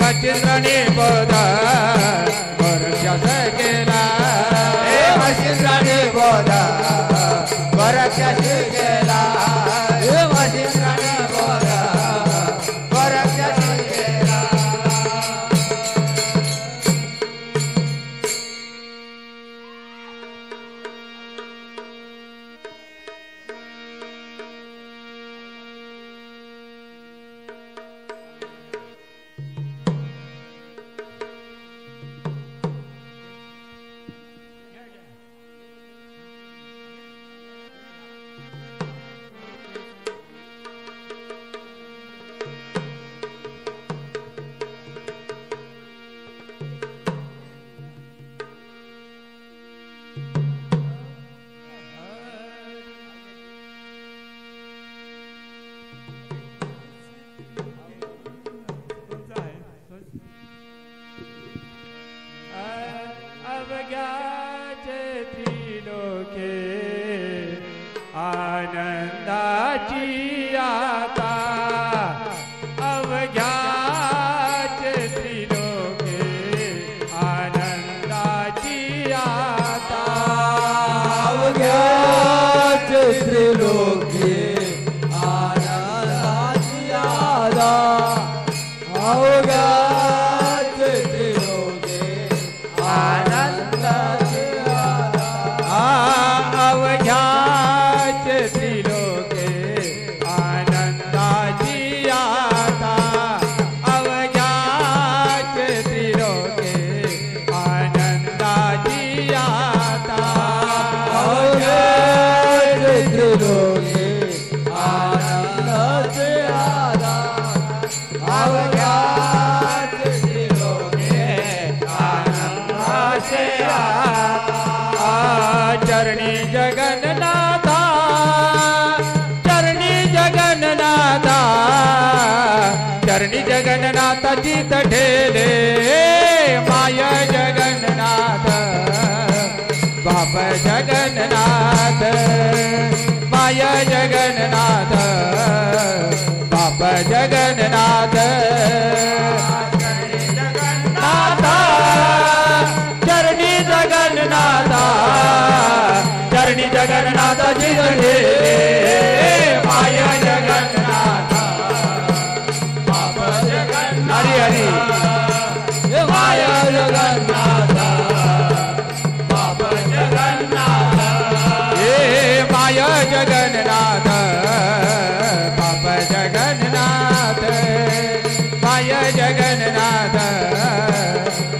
मचिंद्राणी बोध गोरक्षास केला मचिंद्राणी बोध गोरक्षास केला मचिंद्राणी बोध गोरक्षास केला अवघ्याचे त्रिलोके आनंदाची आता अवघ्याचे त्रिलोके आनंदाची आता अवघ्याचे त्रिलोके आनंदाची आता अवघ्याचे त्रिलोके आनंदाची आता अवघ्याचे त्रिलोके आनंदाची आता अवघ्याचे त्रिलोके आनंदाची आता अवघ्याचे त्रिलोके आनंदाची आता चरणी जगन्नाथा चरणी जगन्नाथा चरणी जगन्नाथाची तठेले माय जगन्नाथ बाप जगन्नाथ माय जगन्नाथ बाप जगन्नाथ चरणी जगन्नाथा चरणी जगन्नाथाची तठेले माय जगन्नाथ बाप जगन्नाथ हरी हरी माय जगन्नाथ बाप जगन्नाथ हे माय जगन्नाथ बाप जगन्नाथ माय जगन्नाथ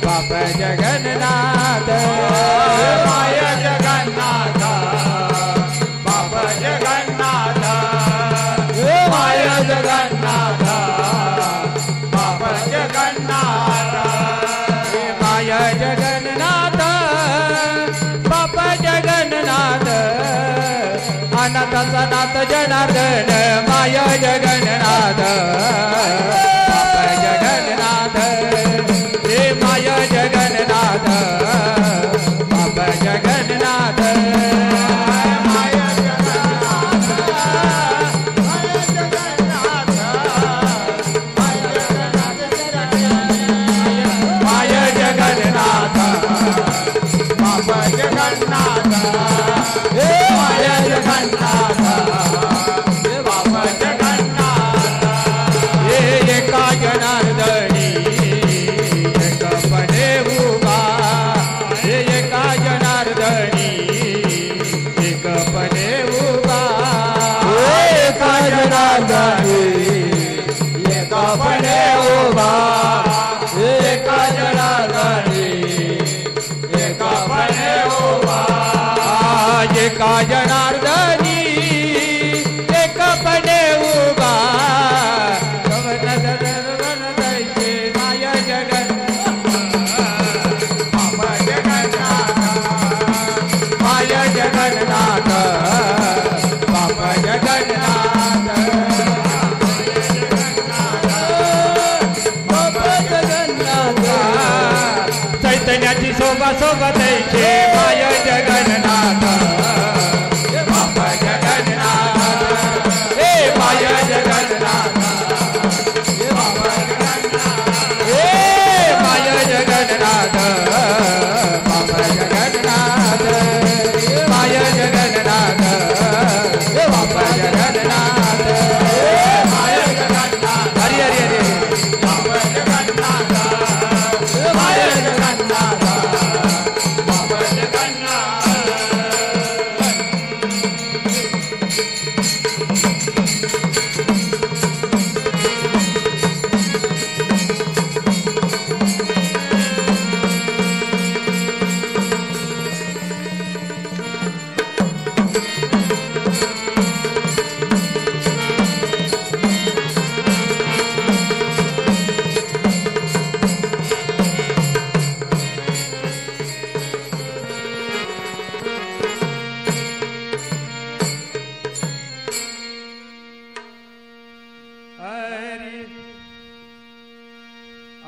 बाप जगन्नाथ माय जगन्नाथ बाप जगन्नाथ माय जगन्नाथ बाप जगन्नाथ माय जगन्नाथ बाप जगन्नाथ अनाथाचा नाथ जनार्दन माय जगन्नाथ बाप जगन्नाथ हे माय जगन्नाथ बाप जगन्नाथ माय जगन्नाथ माय जगन्नाथ बाप जगन्नाथ हे माय जगन्नाथ बाप जगन्नाथ हे एका जनार्दनी एकपणे उभा हे एका जनार्दनी एकपणे उभा एका जनार्दनी एकपणे उभा एका जनार्दनी एकपणे उभा एका जनार्दनी एकपणे उभा दैसे माय जगन्नाथ माय जगन्नाथ बाप जगन्नाथ बाप जगन्नाथ चैतन्याची शोभा सोबत दैसे माय जगन्नाथ बाप Jagannath hey my Jagannath hey my Jagannath बाप जगन्नाथ माय जगन्नाथ बाप जगन्नाथ माय जगन्नाथ हरी हरी हरी बाप जगन्नाथ माय जगन्नाथ बाप जगन्नाथ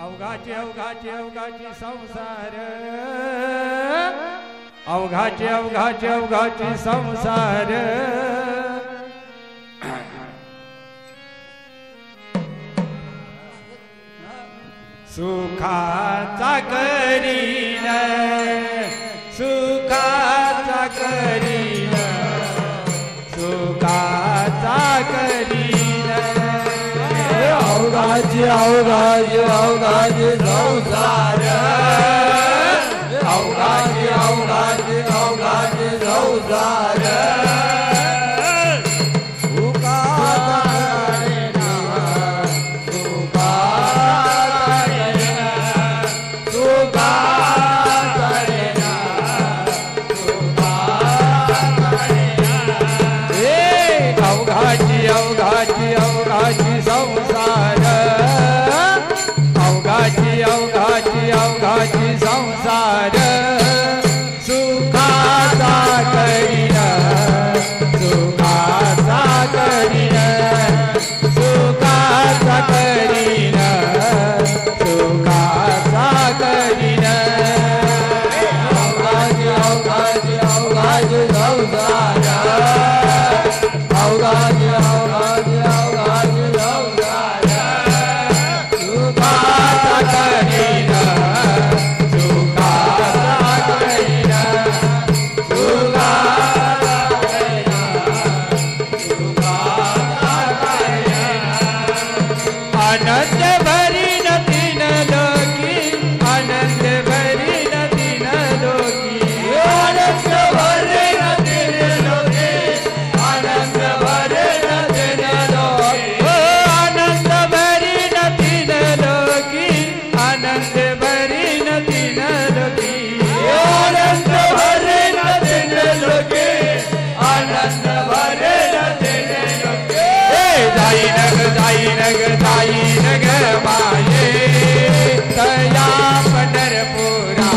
अवघाचे अवघाचे अवघाचे संसार अवघाचे अवघाचे अवघाचे संसार सुखाचा करीन सुखाचा करीन सुखाचा करीन अवघाची अवघाची अवघाची संसार अवघाची अवघाची अवघाची संसार अवघाची संसार सुखाचा करीन सुखाचा करीन सुखाचा करीन सुखाचा करीन अवघाची अवघाची अवघाची संसार अवघाची अवघाची अवघाची संसार सुखाचा करीन आनंद भरी न तीन लोकी आनंद भरी न तीन लोकी आनंद भरे न तेरे लोके आनंद भरे न तेरे लोके आनंद भरी न तीन लोकी आनंद भरी न तीन लोकी आनंद भरे न तेरे लोके आनंद भरे न तेरे लोके जाई नग माये तया पंढरपुरा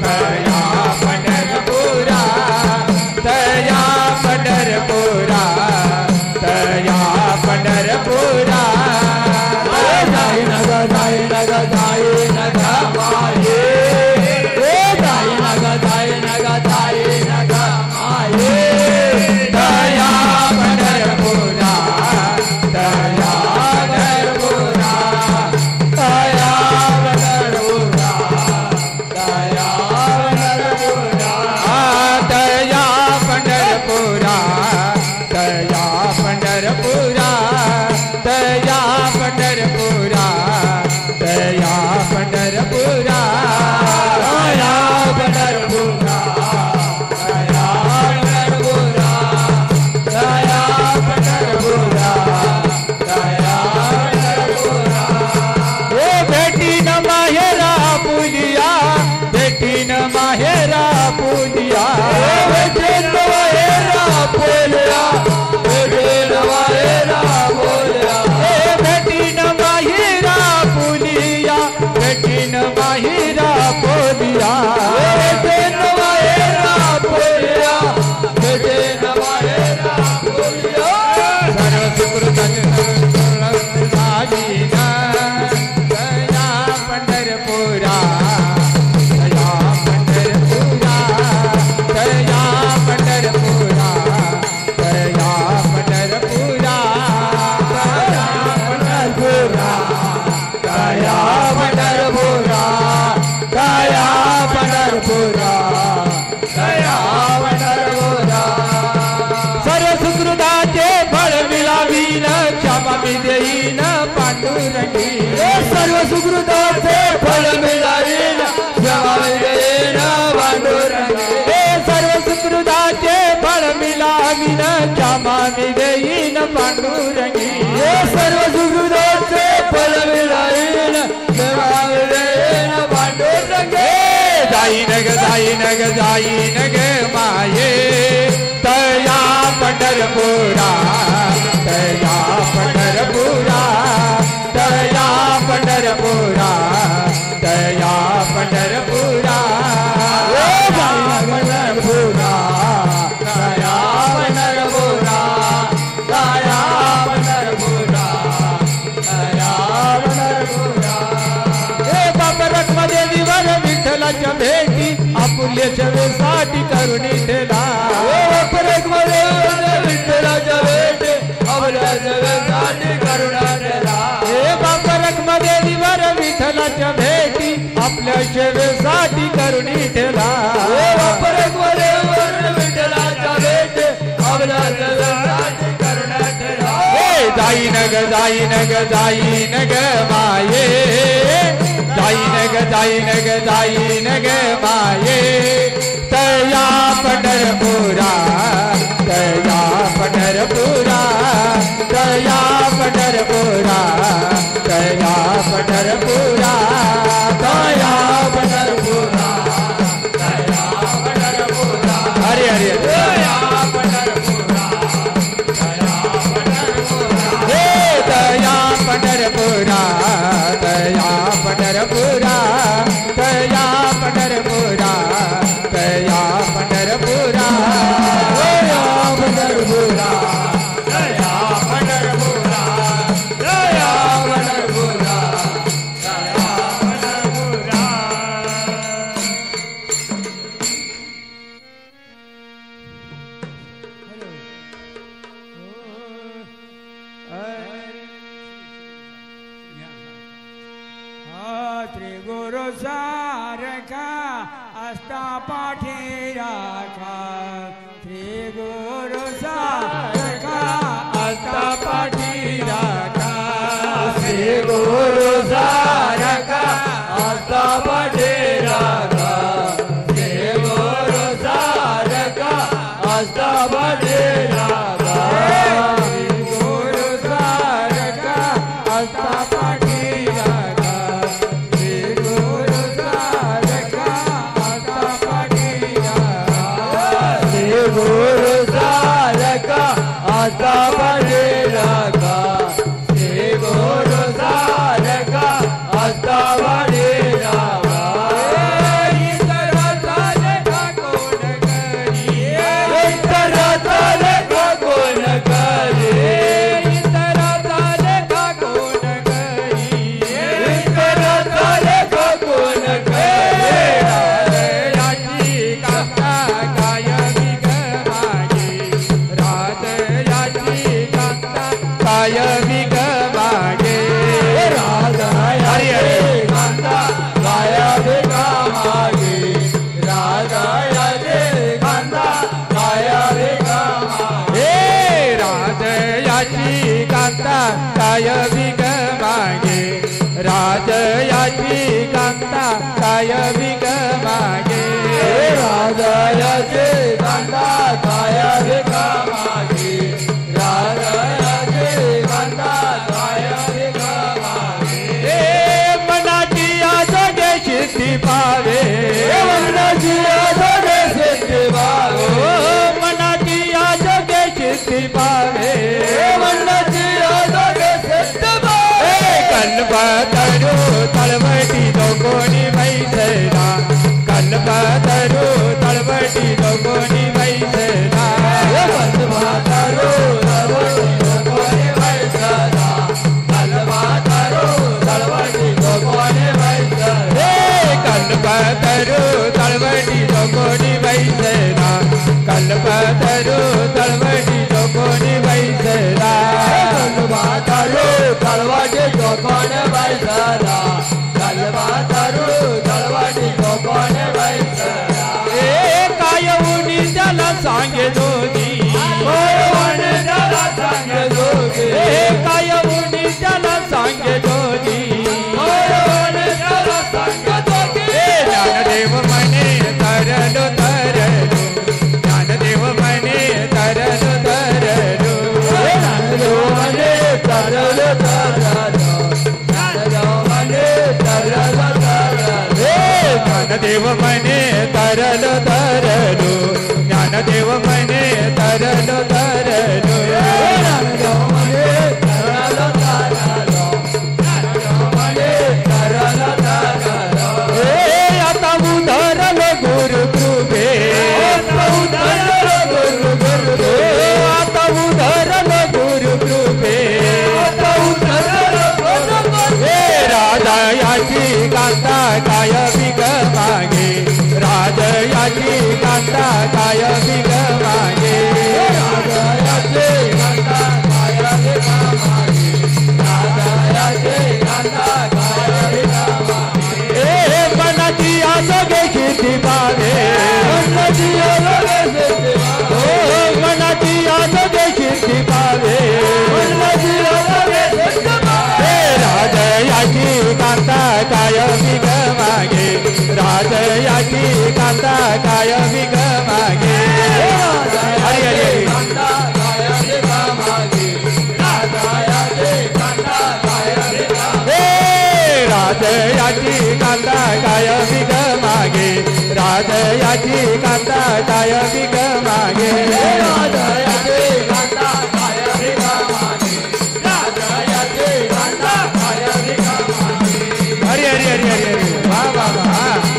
तया पंढरपुरा तया पंढरपुरा तया पंढरपुरा जाई नग माये जाई नग माये तया पंढरपुरा तया पंढरपुरा दया पंढरपुरा दया पंढरपुरा तया पंढरपुरा तया पंढरपुरा तया पंढरपुरा तया पंढरपुरा दया पंढरपुरा दया पंढरपुरा दया पंढरपुरा दया पंढरपुरा ओ बेटी न माहेरा पुलिया बेटी न माहेरा पुलिया बेटे नवाहेरा बोलिया बेटे नवाहेरा बोलिया बेटी न माहेरा पुलिया बेटी न माहेरा पुलिया बेटे नवाहेरा बोलिया बेटे नवाहेरा बोलिया सर्व सुकृत दया पंढरपुरा दया पंढरपुरा दया पंढरपुरा दया पंढरपुरा दया पंढरपुरा दया पंढरपुरा दया पंढरपुरा दया पंढरपुरा सर्व सुकृताचे फळ मिळावीन क्षमा मी देईन पांडुरंगी सर्व सुकृताचे फळ मिळावीन क्षमा देईन पांडुरंगी सर्व सुकृताचे फळ मिळावीन क्षमा मी देईन पांडुरंगी सर्व सुकृताचे फळ मिळावीन क्षमा देईन पांडुरंगी जाई नग माये तया पंढरपुरा तया पंढरपुरा तया पंढरपुरा तया पंढरपुरा पंढरपुरा दया पंढरपुरा दया पंढरपुरा दया पंढरपुरा बाप रखमादेवीवर विठ्ठलाच्या भेटी आपुल्या सेवेसाठी करुणी ठेला विठ्ठलाच्या भेटे आपल्या सेवेसाठी करुणा दिला बाप रखमादेवीवर विठ्ठल विठ्ठलाच्या भेटी आपल्या सेवेसाठी करून ठेला विठ्ठलाच्या भेट आपल्या सेवेसाठी करून ठेला जाई नग जाई नग जाई नग माये जाई नग जाई नग जाई नग माये तया पंढरपुरा तया पंढरपुरा तया पंढरपुरा तया पंढरपुरा तया पंढरपुरा तया पंढरपुरा हरे हरे तया पंढरपुरा तया पंढरपुरा तया पंढरपुरा तया पंढरपुरा तया पंढरपुरा तया पंढरपुरा तया पंढरपुरा तया पंढरपुरा तया पंढरपुरा श्री गुरु सारखा अस्ता पाठी राखा श्री गुरु सारखा अस्ता पाठी राखा श्री गुरु सारखा अस्ता पाठी राखा श्री गुरु सारखा अस्ता पाठी राखा श्री गुरु सारखा अस्ता पाठी राखा श्री गुरु सारखा अस्ता पाठी राखा श्री गुरु सारखा अस्ता पाठी राखा श्री गुरु सारखा अस्ता पाठी राखा इतराचा लेखा कोण करी इतराचा लेखा कोण करे इतराचा लेखा कोण करी इतराचा लेखा कोण करे याची कांता काय विग मागे रात याची कांता काय विग मागे हरि हरि कांता गाया भिका मागे राधायाचे कांता गाया भिका मागे हे राजयाची कांता काय विग मागे राजयाची कांता काय विग मागे राधायाचे कांता गाया भिका मागे राधायाचे कांता गाया भिका मागे हे मनाची आजगे सिद्धी पावे मनाची आजगे सिद्धी पावे मनाची आजगे सिद्धी पावे मनाची आजगे सिद्धी पावे कल्पतरू तळवटी तो कोणी बैसला कल्पतरू तळवटी तो कोणी बैसला कल्पतरू तळवटी तो कोणी बैसला कल्पतरू तळवटी तो कोणी बैसला कल्पतरू तळवटी तो कोणी बैसला कल्पतरू तळवटी तो कोणी बैसला कल्पतरू तळवटी तो कोणी बैसला कल्पतरू तळवटी तो कोणी बैसला काय उनी त्याला सांगे जोगी त्याला सांगे जोगी काय उनी त्याला सांगे जोगी त्याला सांगे जोगी ज्ञानदेव म्हणे तरलो तरलो ज्ञानदेव म्हणे तरलो तरलो ज्ञानदेव म्हणे तरलो तरलो ज्ञानदेव म्हणे तरलो तरलो ज्ञानदेव म्हणे तरलो तरलो ज्ञानदेव म्हणे तरलो तरलो ज्ञानदेव म्हणे तरलो तरलो ज्ञानदेव म्हणे तरलो तरलो आता उधरलो गुरु कृपे आता उधरलो गुरु कृपे आता उधरलो गुरु कृपे आता उधरलो गुरु कृपे राजयाची कांता काय विग मागे राजयाची कांता काय विग मागे राधायाचे कांता गाया भिका मागे राधायाचे कांता गाया भिका मागे राजयाची कांदा काय विग मागे हरी हरी हरी राजयाची कांदा काय विग मागे राजयाची कांदा काय विग मागे राजयाची कांदा काय विग मागे राजयाची कांदा काय विग मागे हरी हरी हरी हरी हरी वा वा वा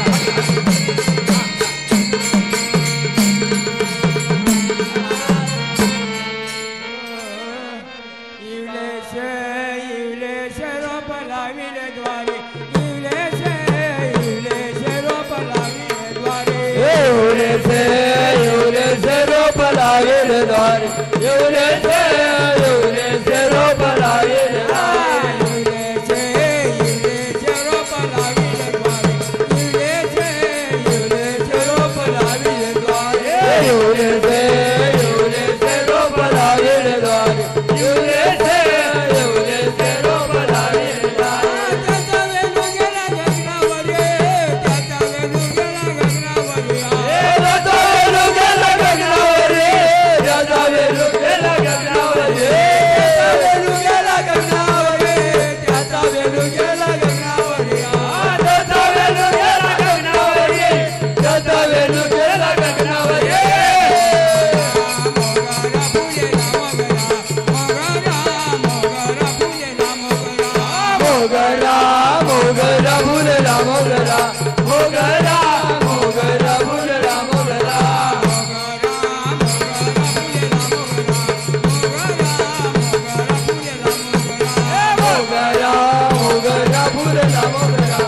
मोगरा